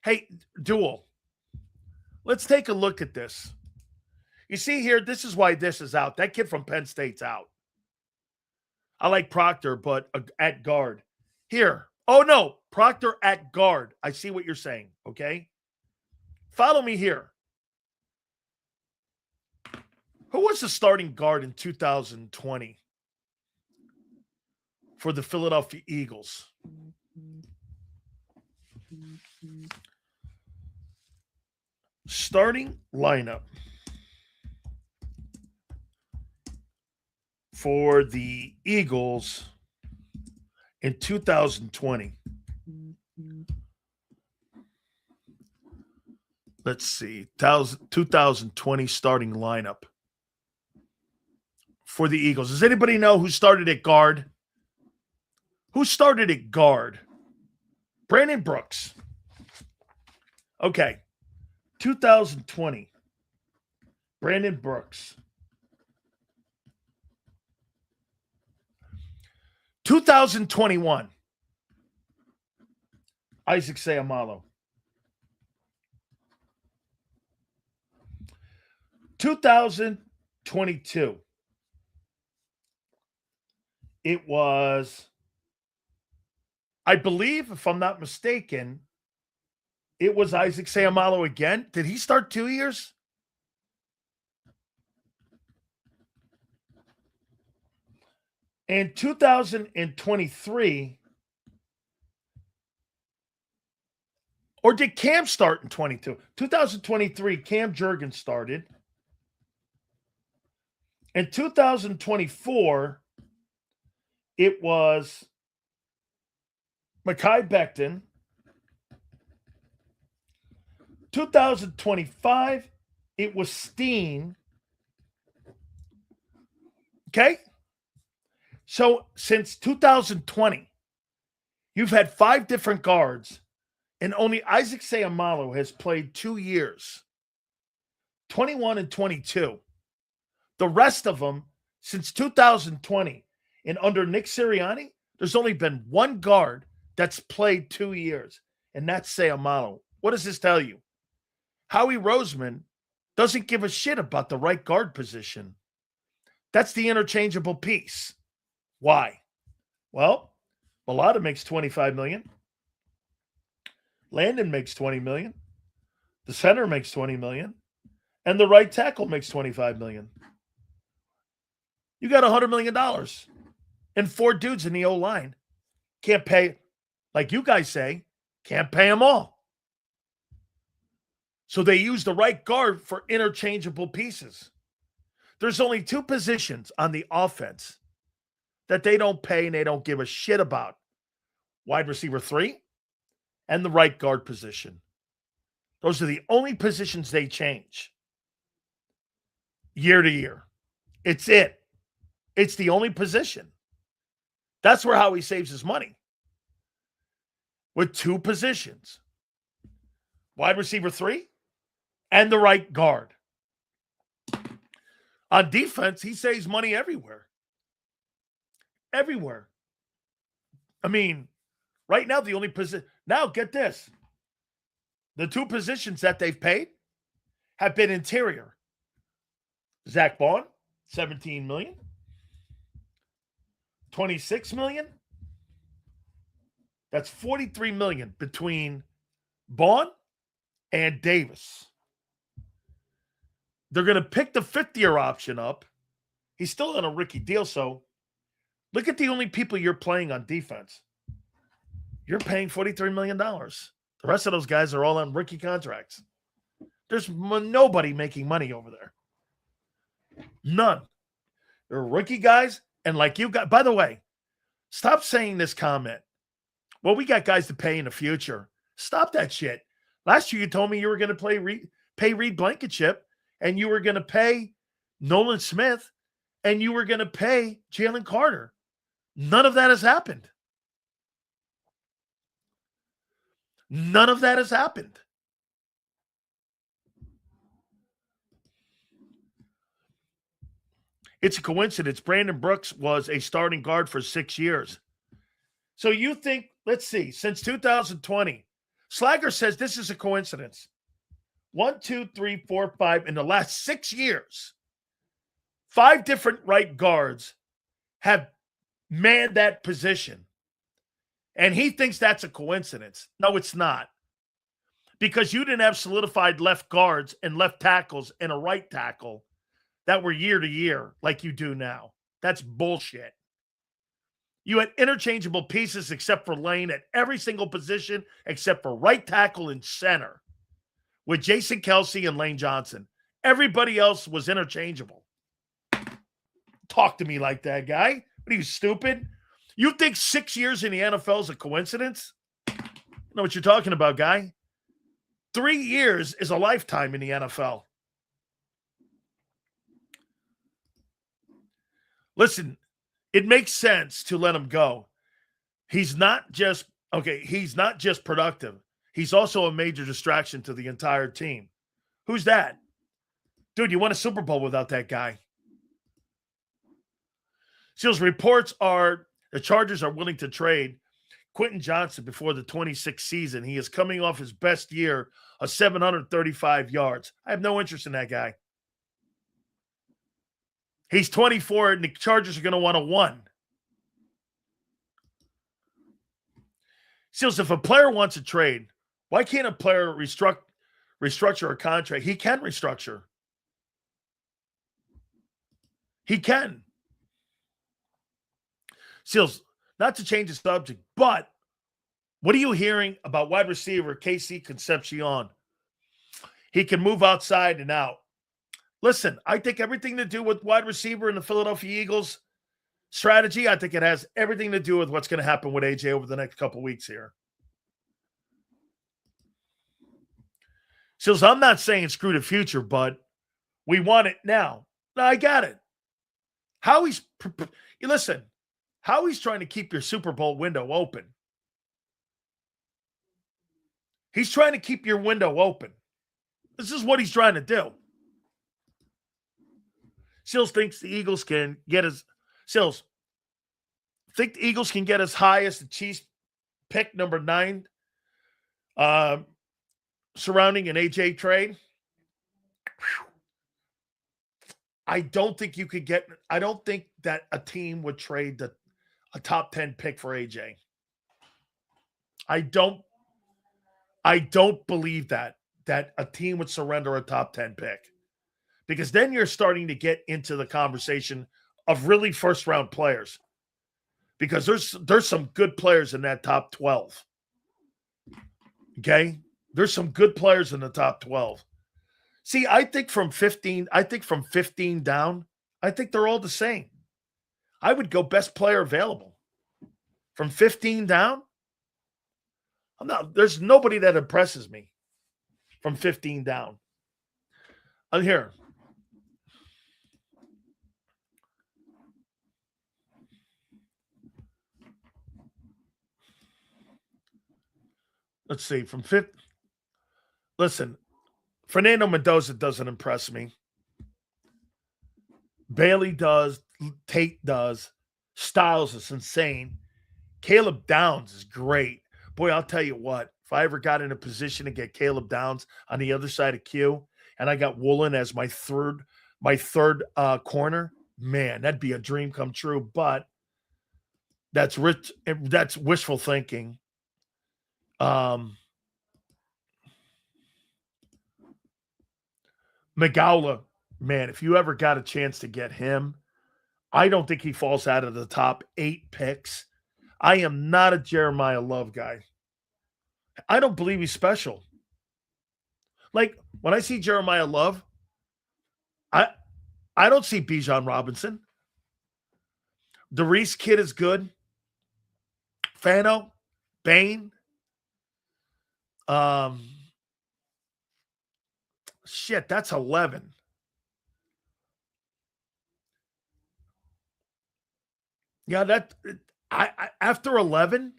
Hey, Duel, let's take a look at this. You see here, this is why this is out. That kid from Penn State's out. I like Proctor, but at guard. Here. Oh, no. Proctor at guard. I see what you're saying, okay? Follow me here. Who was the starting guard in 2020 for the Philadelphia Eagles? Starting lineup for the Eagles in 2020. Let's see. 2020 starting lineup for the Eagles. Does anybody know who started at guard? Who started at guard? Brandon Brooks. Okay. 2020. Brandon Brooks. 2021. Isaac Seumalo. 2022. It was, I believe, if I'm not mistaken, it was Isaac Seumalo again. Did he start 2 years? In 2023, or did Cam start in 22? 2023, Cam Jurgens started. In 2024, it was Mekhi Becton. 2025, it was Steen. Okay? So since 2020, you've had 5 different guards, and only Isaac Seumalo has played 2 years, 21 and 22. The rest of them, since 2020, and under Nick Sirianni, there's only been one guard that's played 2 years, and that's Seumalo. What does this tell you? Howie Roseman doesn't give a shit about the right guard position. That's the interchangeable piece. Why? Well, Bellotta makes $25 million. Landon makes $20 million. The center makes $20 million. And the right tackle makes $25 million. You got $100 million and 4 dudes in the O-line. Can't pay, like you guys say, can't pay them all. So they use the right guard for interchangeable pieces. There's only 2 positions on the offense that they don't pay and they don't give a shit about. Wide receiver 3 and the right guard position. Those are the only positions they change year to year. It's it. It's the only position. That's where Howie saves his money. With 2 positions. Wide receiver 3 and the right guard. On defense, he saves money everywhere. Everywhere. I mean, right now, the only position. Now, get this. The 2 positions that they've paid have been interior. Zach Bond, $17 million. $26 million. That's $43 million between Bond and Davis. They're going to pick the 5th-year option up. He's still on a rookie deal, so look at the only people you're playing on defense. You're paying $43 million. The rest of those guys are all on rookie contracts. There's nobody making money over there. None. They're rookie guys, and like you got, by the way, stop saying this comment. Well, we got guys to pay in the future. Stop that shit. Last year you told me you were going to pay Reed Blankenship, and you were going to pay Nolan Smith, and you were going to pay Jalen Carter. None of that has happened. None of that has happened. It's a coincidence. Brandon Brooks was a starting guard for 6 years. So you think, let's see, since 2020, Slager says this is a coincidence. 1, 2, 3, 4, 5, in the last 6 years, 5 different right guards have manned that position. And he thinks that's a coincidence. No, it's not. Because you didn't have solidified left guards and left tackles and a right tackle that were year to year like you do now. That's bullshit. You had interchangeable pieces except for Lane at every single position except for right tackle and center with Jason Kelsey and Lane Johnson. Everybody else was interchangeable. Talk to me like that, guy. What are you, stupid? You think 6 years in the NFL is a coincidence? I know what you're talking about, guy. 3 years is a lifetime in the NFL. Listen, it makes sense to let him go. He's not just productive. He's also a major distraction to the entire team. Who's that? Dude, you won a Super Bowl without that guy. Seals, reports are the Chargers are willing to trade Quentin Johnson before the 26th season. He is coming off his best year of 735 yards. I have no interest in that guy. He's 24, and the Chargers are going to want to 1. Seals, if a player wants a trade, why can't a player restructure a contract? He can restructure. He can. Seals, not to change the subject, but what are you hearing about wide receiver Casey Concepcion? He can move outside and out. Listen, I think everything to do with wide receiver in the Philadelphia Eagles strategy, I think it has everything to do with what's going to happen with AJ over the next couple of weeks here. So I'm not saying screw the future, but we want it now. No, I got it. Howie's trying to keep your Super Bowl window open. He's trying to keep your window open. This is what he's trying to do. Sills thinks the Eagles can get as high as the Chiefs pick number 9 surrounding an AJ trade. I don't think that a team would trade a top 10 pick for AJ. I don't believe that a team would surrender a top 10 pick, because then you're starting to get into the conversation of really first round players, because there's some good players in that top 12. Okay. There's some good players in the top 12. See, I think from 15 down, I think they're all the same. I would go best player available. From 15 down, there's nobody that impresses me from 15 down. I'm here. Let's see, from 5th. Listen, Fernando Mendoza doesn't impress me. Bailey does. Tate does. Styles is insane. Caleb Downs is great. Boy, I'll tell you what. If I ever got in a position to get Caleb Downs on the other side of Q, and I got Woolen as my third corner, man, that'd be a dream come true. But that's wishful thinking. McGowla, man, if you ever got a chance to get him, I don't think he falls out of the top 8 picks. I am not a Jeremiah Love guy. I don't believe he's special. Like, when I see Jeremiah Love, I don't see Bijan Robinson. The Reese kid is good. Fano, Bain. Shit, that's 11. Yeah, I after 11,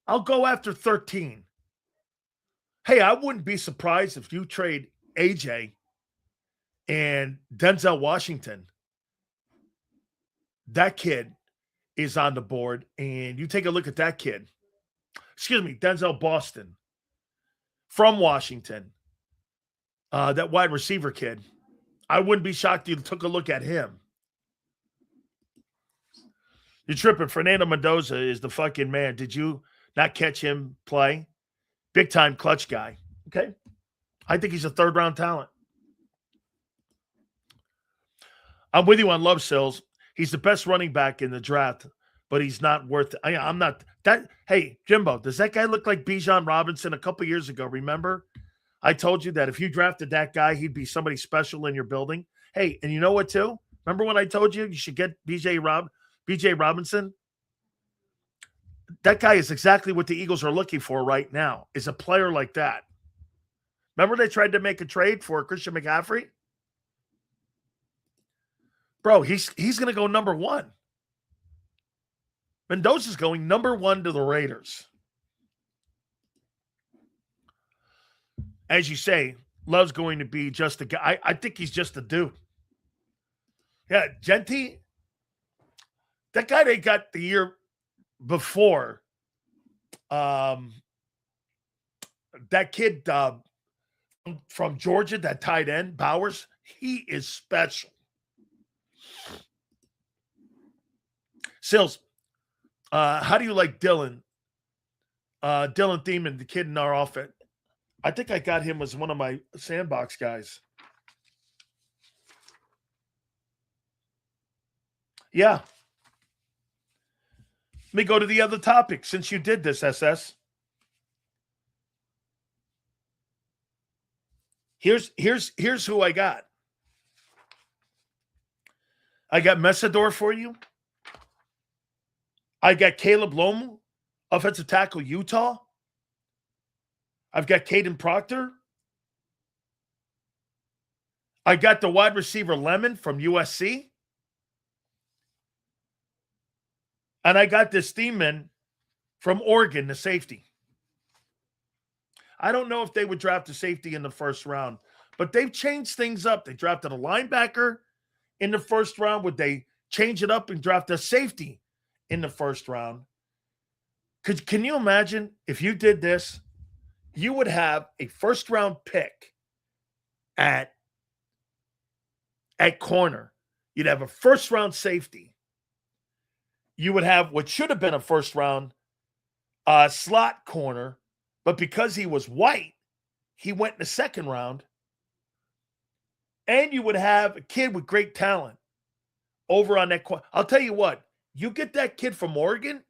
I'll go after 13. Hey, I wouldn't be surprised if you trade AJ and Denzel Washington. That kid is on the board, and you take a look at that kid. Excuse me, Denzel Boston from Washington. That wide receiver kid. I wouldn't be shocked if you took a look at him. You're tripping. Fernando Mendoza is the fucking man. Did you not catch him play? Big time clutch guy. Okay. I think he's a 3rd round talent. I'm with you on Love Sills. He's the best running back in the draft, but he's not worth it. I'm not that. Hey, Jimbo, does that guy look like Bijan Robinson a couple years ago? Remember? I told you that if you drafted that guy, he'd be somebody special in your building. Hey, and you know what, too? Remember when I told you should get BJ Robinson? That guy is exactly what the Eagles are looking for right now, is a player like that. Remember they tried to make a trade for Christian McCaffrey? Bro, he's going to go number 1. Mendoza's going number 1 to the Raiders. As you say, Love's going to be just a guy. I think he's just a dude. Yeah, Genty, that guy they got the year before, that kid from Georgia, that tight end, Bowers, he is special. Sills, how do you like Dylan? Dylan Thiemann, the kid in our offense. I think I got him as one of my sandbox guys. Yeah. Let me go to the other topic since you did this, SS. Here's who I got. I got Messador for you. I got Caleb Lomu, offensive tackle, Utah. I've got Caden Proctor. I got the wide receiver Lemon from USC. And I got this Thiemann from Oregon, the safety. I don't know if they would draft a safety in the first round, but they've changed things up. They drafted a linebacker in the first round. Would they change it up and draft a safety in the first round? Can you imagine if you did this? You would have a first-round pick at corner. You'd have a first-round safety. You would have what should have been a first-round slot corner, but because he was white, he went in the second round. And you would have a kid with great talent over on that corner. I'll tell you what, you get that kid from Oregon,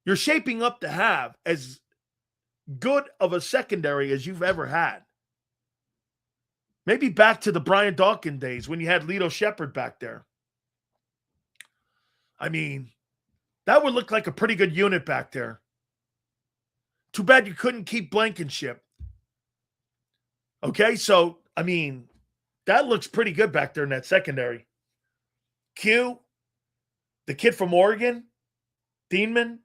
you're shaping up to have as good of a secondary as you've ever had. Maybe back to the Brian Dawkins days when you had Lito Shepherd back there. I mean, that would look like a pretty good unit back there. Too bad you couldn't keep Blankenship. Okay, so, I mean, that looks pretty good back there in that secondary. Q, the kid from Oregon, Thiemann,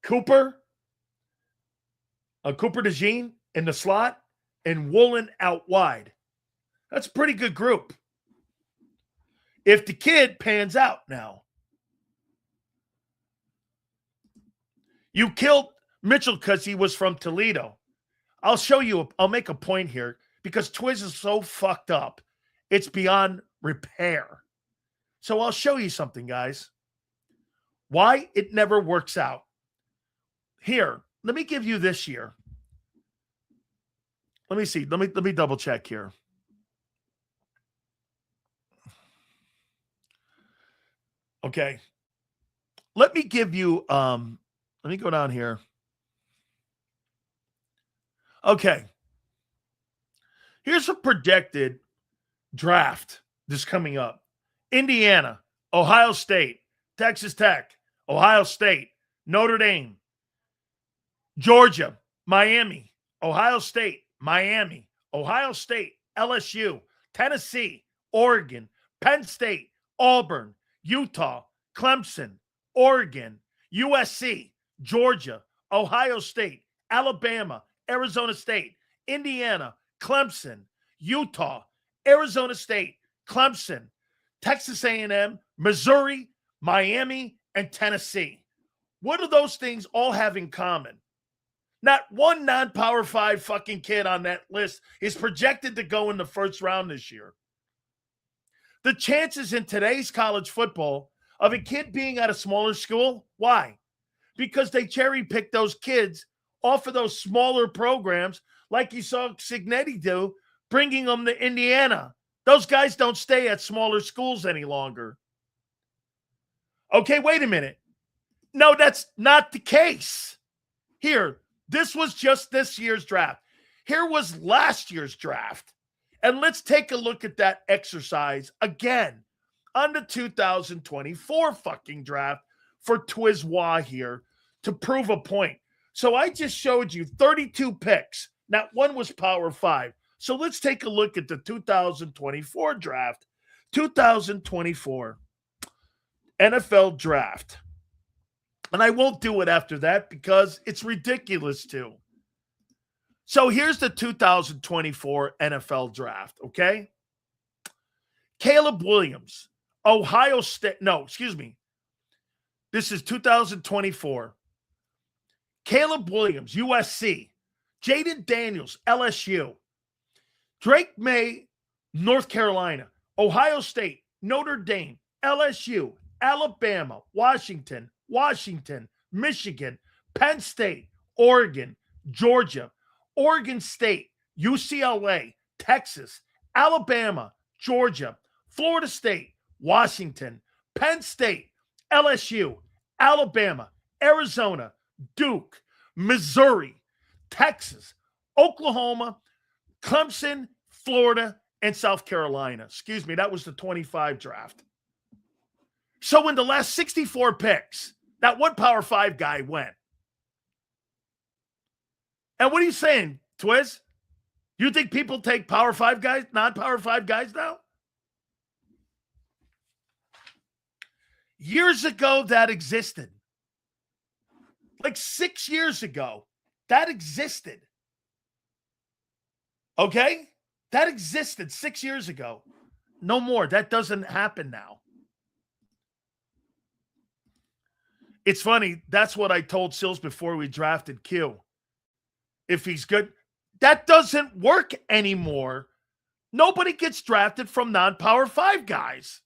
Cooper DeJean in the slot, and Woolen out wide. That's a pretty good group. If the kid pans out now. You killed Mitchell because he was from Toledo. I'll show you, I'll make a point here because Twiz is so fucked up. It's beyond repair. So I'll show you something, guys. Why it never works out. Here, let me give you this year. Let me see. Let me double check here. Okay. Let me give you let me go down here. Okay. Here's a projected draft that's coming up. Indiana, Ohio State, Texas Tech, Ohio State, Notre Dame, Georgia, Miami, Ohio State, Miami, Ohio State, LSU, Tennessee, Oregon, Penn State, Auburn, Utah, Clemson, Oregon, USC, Georgia, Ohio State, Alabama, Arizona State, Indiana, Clemson, Utah, Arizona State, Clemson, Texas A&M, Missouri, Miami, and Tennessee. What do those things all have in common? Not one non-Power 5 fucking kid on that list is projected to go in the first round this year. The chances in today's college football of a kid being at a smaller school, why? Because they cherry-pick those kids off of those smaller programs like you saw Cignetti do, bringing them to Indiana. Those guys don't stay at smaller schools any longer. Okay, wait a minute. No, that's not the case. Here, this was just this year's draft. Here was last year's draft. And let's take a look at that exercise again on the 2024 fucking draft for Twizwa here to prove a point. So I just showed you 32 picks. Not one was Power 5. So let's take a look at the 2024 draft. 2024 NFL draft. And I won't do it after that because it's ridiculous too. So here's the 2024 NFL draft, okay? Caleb Williams, Ohio State. No, excuse me. This is 2024. Caleb Williams, USC. Jaden Daniels, LSU. Drake May, North Carolina, Ohio State, Notre Dame, LSU, Alabama, Washington, Michigan, Penn State, Oregon, Georgia, Oregon State, UCLA, Texas, Alabama, Georgia, Florida State, Washington, Penn State, LSU, Alabama, Arizona, Duke, Missouri, Texas, Oklahoma, Clemson, Florida, and South Carolina. Excuse me, that was the 25 draft. So in the last 64 picks, that one Power 5 guy went. And what are you saying, Twiz? You think people take Power 5 guys, non-Power 5 guys now? Years ago, that existed. Like 6 years ago, that existed. Okay? That existed 6 years ago. No more. That doesn't happen now. It's funny. That's what I told Sills before we drafted Q. If he's good, that doesn't work anymore. Nobody gets drafted from non-Power 5 guys.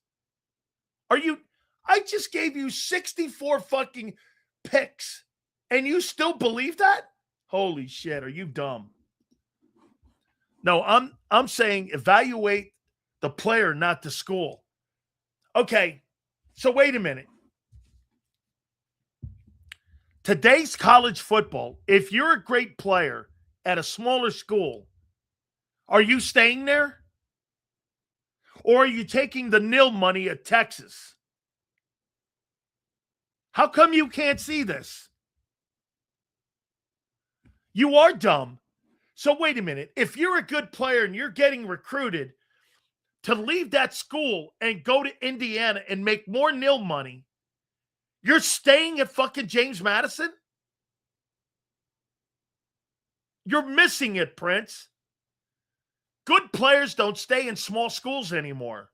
I just gave you 64 fucking picks, and you still believe that? Holy shit, are you dumb? No, I'm saying evaluate the player, not the school. Okay, so wait a minute. Today's college football, if you're a great player at a smaller school, are you staying there? Or are you taking the nil money at Texas? How come you can't see this? You are dumb. So wait a minute. If you're a good player and you're getting recruited to leave that school and go to Indiana and make more nil money, you're staying at fucking James Madison? You're missing it, Prince. Good players don't stay in small schools anymore.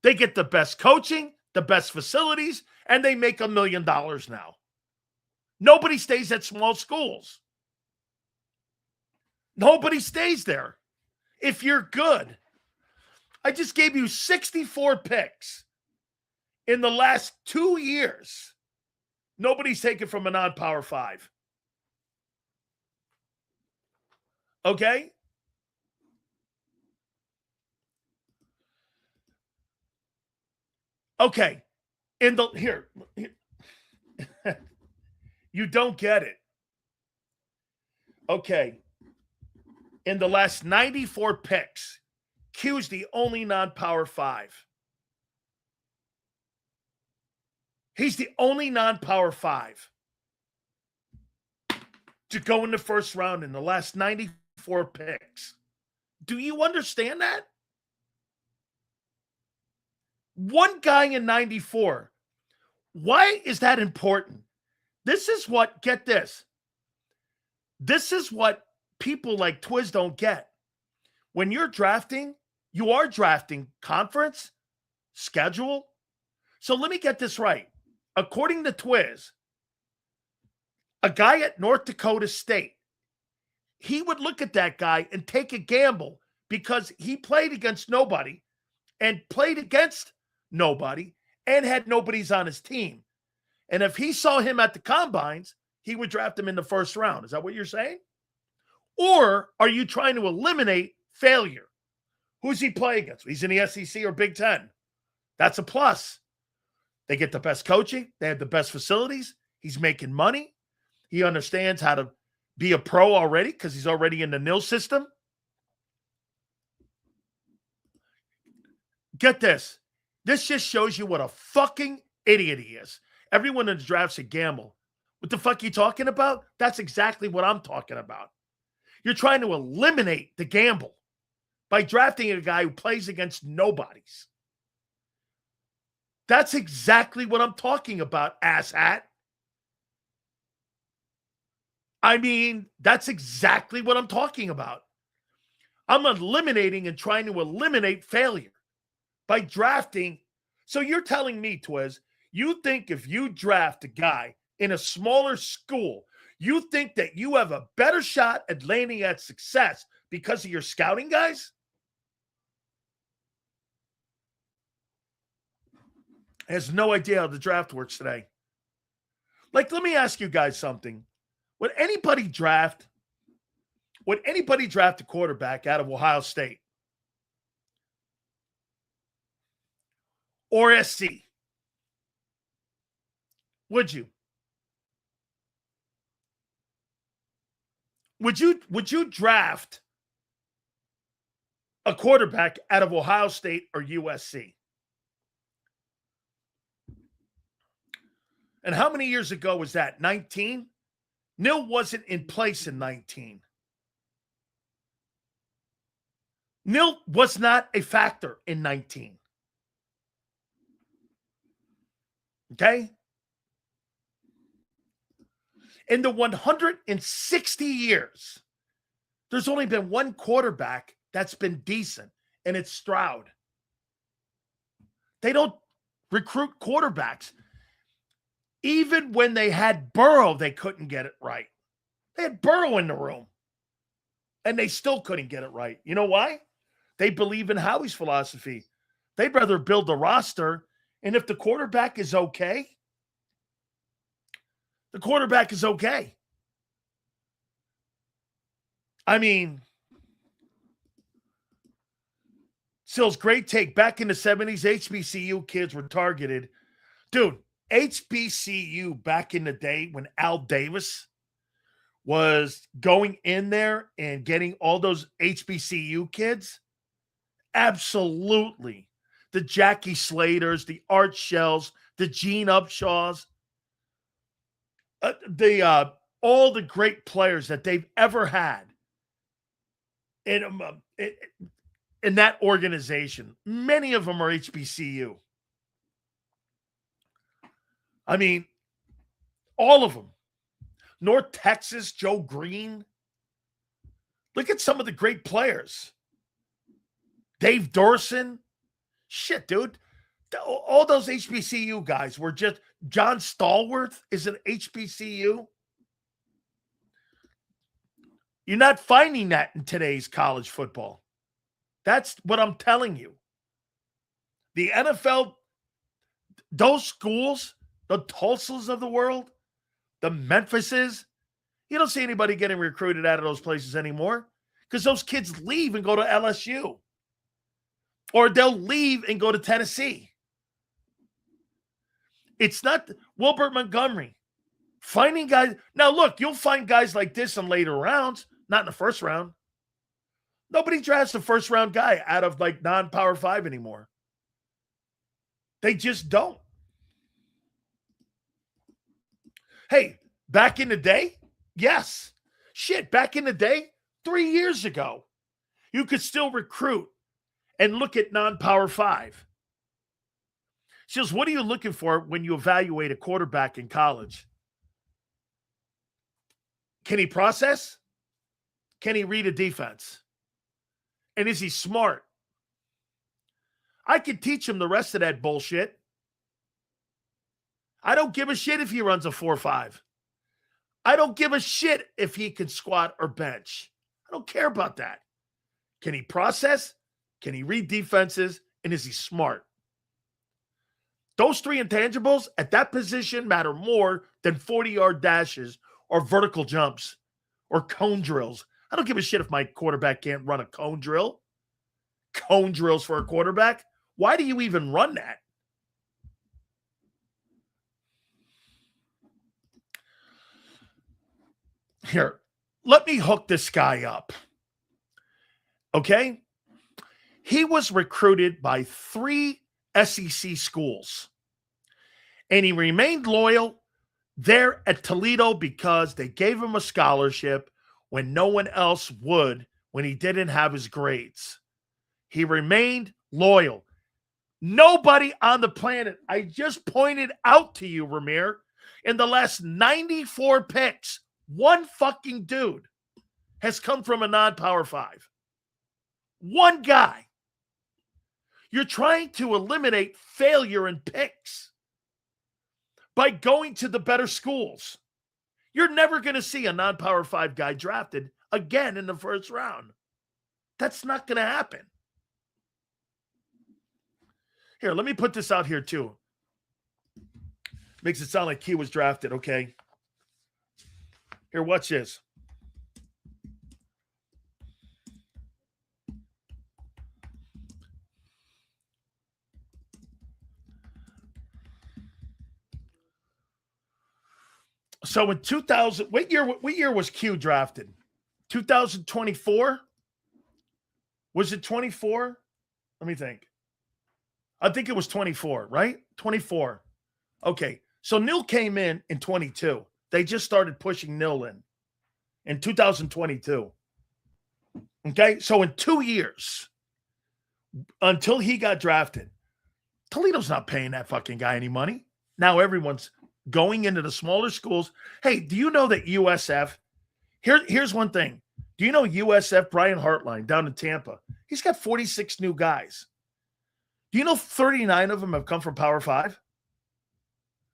They get the best coaching, the best facilities, and they make $1 million now. Nobody stays at small schools. Nobody stays there. If you're good. I just gave you 64 picks in the last 2 years. Nobody's taken from a non-Power 5. Okay? Okay. Here. You don't get it. Okay. In the last 94 picks, Q's the only non-Power 5. He's the only non-Power 5 to go in the first round in the last 94 picks. Do you understand that? One guy in 94. Why is that important? This is what, get this. This is what people like Twiz don't get. When you're drafting, you are drafting conference, schedule. So let me get this right. According to Twiz, a guy at North Dakota State, he would look at that guy and take a gamble because he played against nobody and played against nobody and had nobody's on his team. And if he saw him at the combines, he would draft him in the first round. Is that what you're saying? Or are you trying to eliminate failure? Who's he play against? He's in the SEC or Big Ten. That's a plus. They get the best coaching. They have the best facilities. He's making money. He understands how to be a pro already because he's already in the nil system. Get this. This just shows you what a fucking idiot he is. Everyone in the draft's a gamble. What the fuck are you talking about? That's exactly what I'm talking about. You're trying to eliminate the gamble by drafting a guy who plays against nobodies. That's exactly what I'm talking about, asshat. I mean, that's exactly what I'm talking about. I'm eliminating and trying to eliminate failure by drafting. So you're telling me, Twiz, you think if you draft a guy in a smaller school, you think that you have a better shot at landing at success because of your scouting guys? Has no idea how the draft works today. Like, let me ask you guys something. Would anybody draft a quarterback out of Ohio State or SC? Would you? Would you draft a quarterback out of Ohio State or USC? And how many years ago was that? 19? Nil wasn't in place in 19. Nil was not a factor in 19. Okay? In the 160 years, there's only been one quarterback that's been decent, and it's Stroud. They don't recruit quarterbacks. Even when they had Burrow, they couldn't get it right. They had Burrow in the room, and they still couldn't get it right. You know why? They believe in Howie's philosophy. They'd rather build a roster, and if the quarterback is okay, the quarterback is okay. I mean, Sil's great take. Back in the 70s, HBCU kids were targeted. Dude, HBCU back in the day when Al Davis was going in there and getting all those HBCU kids, absolutely. The Jackie Slaters, the Art Shells, the Gene Upshaws, all the great players that they've ever had in that organization. Many of them are HBCU. I mean, all of them. North Texas, Joe Green. Look at some of the great players. Dave Dorson. Shit, dude. All those HBCU guys were just... John Stallworth is an HBCU. You're not finding that in today's college football. That's what I'm telling you. The NFL, those schools, the Tulsas of the world, the Memphises, you don't see anybody getting recruited out of those places anymore because those kids leave and go to LSU. Or they'll leave and go to Tennessee. It's not Wilbert Montgomery. Finding guys. Now, look, you'll find guys like this in later rounds, not in the first round. Nobody drafts a first-round guy out of, like, non-Power 5 anymore. They just don't. Hey, back in the day, yes. Shit, back in the day, 3 years ago, you could still recruit and look at non-Power 5. She says, what are you looking for when you evaluate a quarterback in college? Can he process? Can he read a defense? And is he smart? I could teach him the rest of that bullshit. I don't give a shit if he runs a 4.5. I don't give a shit if he can squat or bench. I don't care about that. Can he process? Can he read defenses? And is he smart? Those three intangibles at that position matter more than 40-yard dashes or vertical jumps or cone drills. I don't give a shit if my quarterback can't run a cone drill. Cone drills for a quarterback? Why do you even run that? Here, let me hook this guy up. Okay? He was recruited by 3 SEC schools. And he remained loyal there at Toledo because they gave him a scholarship when no one else would when he didn't have his grades. He remained loyal. Nobody on the planet, I just pointed out to you, Ramir, in the last 94 picks, one fucking dude has come from a non-Power 5. One guy. You're trying to eliminate failure in picks by going to the better schools. You're never going to see a non-Power 5 guy drafted again in the first round. That's not going to happen. Here, let me put this out here too. Makes it sound like Q was drafted, okay? Here, watch this. So in 2000, what year was Q drafted? 2024? Was it 24? Let me think. I think it was 24, right? 24. Okay. So Nil came in 22. They just started pushing Nil in 2022. Okay. So in 2 years, until he got drafted, Toledo's not paying that fucking guy any money. Now everyone's going into the smaller schools. Hey, do you know that USF? Here's one thing. Do you know USF, Brian Hartline down in Tampa? He's got 46 new guys. Do you know 39 of them have come from Power 5?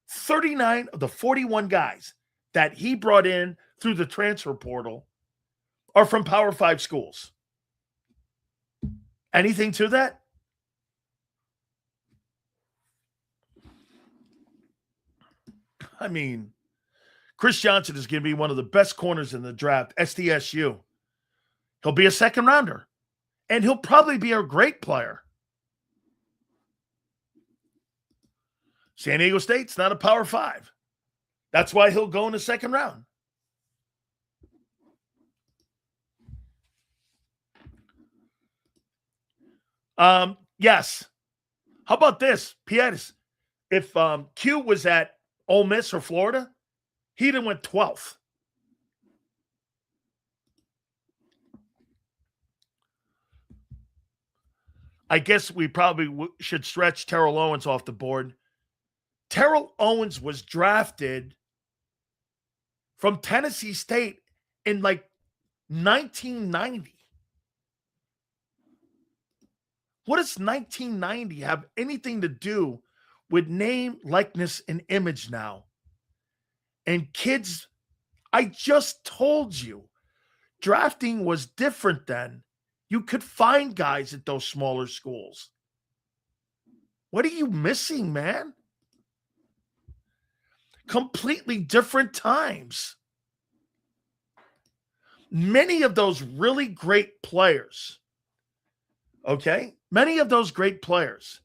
39 of the 41 guys that he brought in through the transfer portal are from Power 5 schools. Anything to that? I mean, Chris Johnson is going to be one of the best corners in the draft, SDSU. He'll be a second rounder, and he'll probably be a great player. San Diego State's not a Power 5. That's why he'll go in the second round. Yes. How about this, Pieters? If Q was at Ole Miss or Florida, he'd have went 12th. I guess we probably should stretch Terrell Owens off the board. Terrell Owens was drafted from Tennessee State in like 1990. What does 1990 have anything to do with name, likeness, and image now? And kids, I just told you, drafting was different then. You could find guys at those smaller schools. What are you missing, man? Completely different times. Many of those really great players, okay? Many of those great players,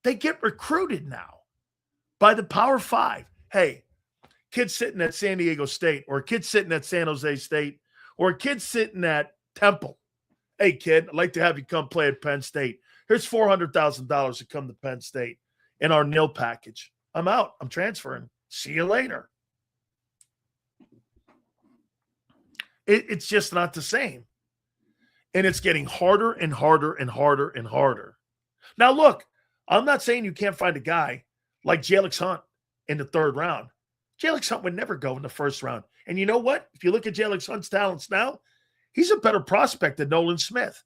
they get recruited now by the Power 5. Hey, kid sitting at San Diego State, or a kid sitting at San Jose State, or a kid sitting at Temple. Hey, kid, I'd like to have you come play at Penn State. Here's $400,000 to come to Penn State in our nil package. I'm out. I'm transferring. See you later. It's just not the same. And it's getting harder and harder and harder and harder. Now, look, I'm not saying you can't find a guy like Jalix Hunt in the third round. Jalix Hunt would never go in the first round. And you know what? If you look at Jalix Hunt's talents now, he's a better prospect than Nolan Smith.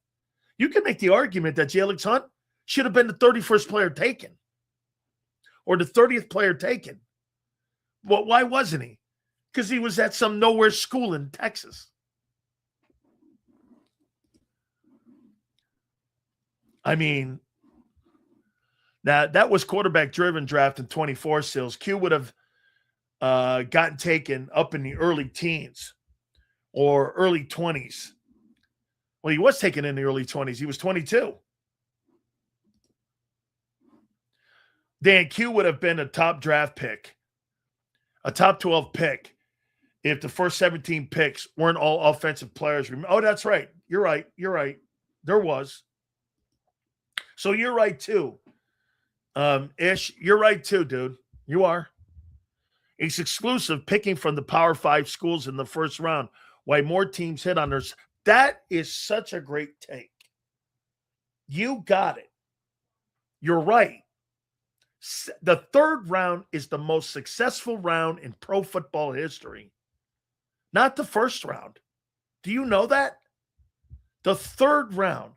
You can make the argument that Jalix Hunt should have been the 31st player taken or the 30th player taken. Well, why wasn't he? Because he was at some nowhere school in Texas. I mean, that was quarterback-driven draft in 24 Sills. Q would have gotten taken up in the early teens or early 20s. Well, he was taken in the early 20s. He was 22. Dan, Q would have been a top draft pick, a top 12 pick, if the first 17 picks weren't all offensive players. Oh, that's right. You're right. You're right. There was. So you're right, too. Ish, you're right, too, dude. You are. It's exclusive picking from the Power 5 schools in the first round. Why more teams hit on theirs. That is such a great take. You got it. You're right. The third round is the most successful round in pro football history. Not the first round. Do you know that? The third round.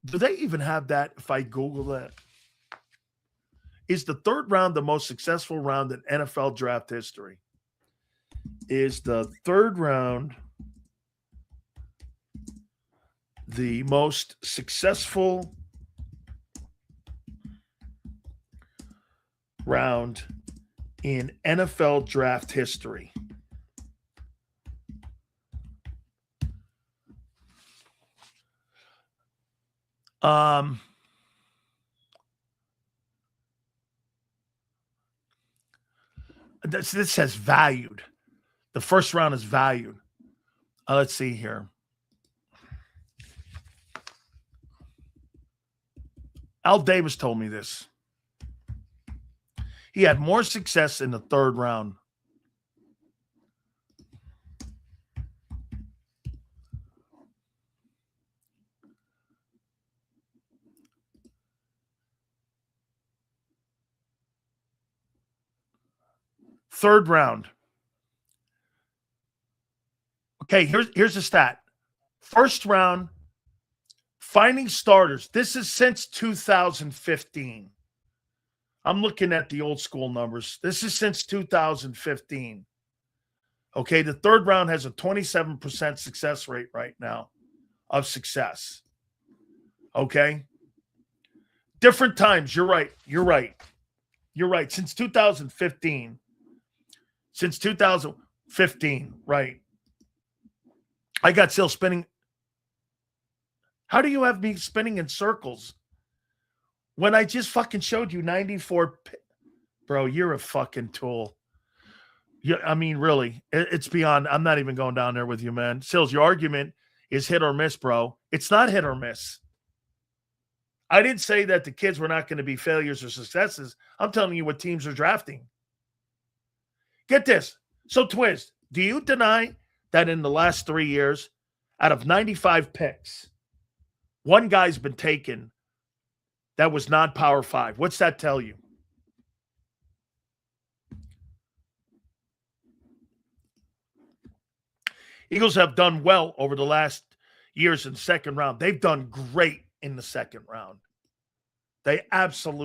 Do they even have that if I Google that? Is the third round the most successful round in NFL draft history? Is the third round the most successful round in NFL draft history. This says valued. The first round is valued. Let's see here. Al Davis told me this. He had more success in the third round. Third round. Okay, here's the stat. First round, finding starters. This is since 2015. I'm looking at the old school numbers. This is since 2015. Okay, the third round has a 27% success rate right now of success. Okay? Different times. You're right. Since 2015. Since 2015, right. I got still spinning. How do you have me spinning in circles when I just fucking showed you 94? Bro, you're a fucking tool. Yeah, I mean, really, it's beyond. I'm not even going down there with you, man. Sills, your argument is hit or miss, bro. It's not hit or miss. I didn't say that the kids were not going to be failures or successes. I'm telling you what teams are drafting. Get this. So, Twist, do you deny that in the last 3 years, out of 95 picks, one guy's been taken that was not Power 5? What's that tell you? Eagles have done well over the last years in second round. They've done great in the second round. They absolutely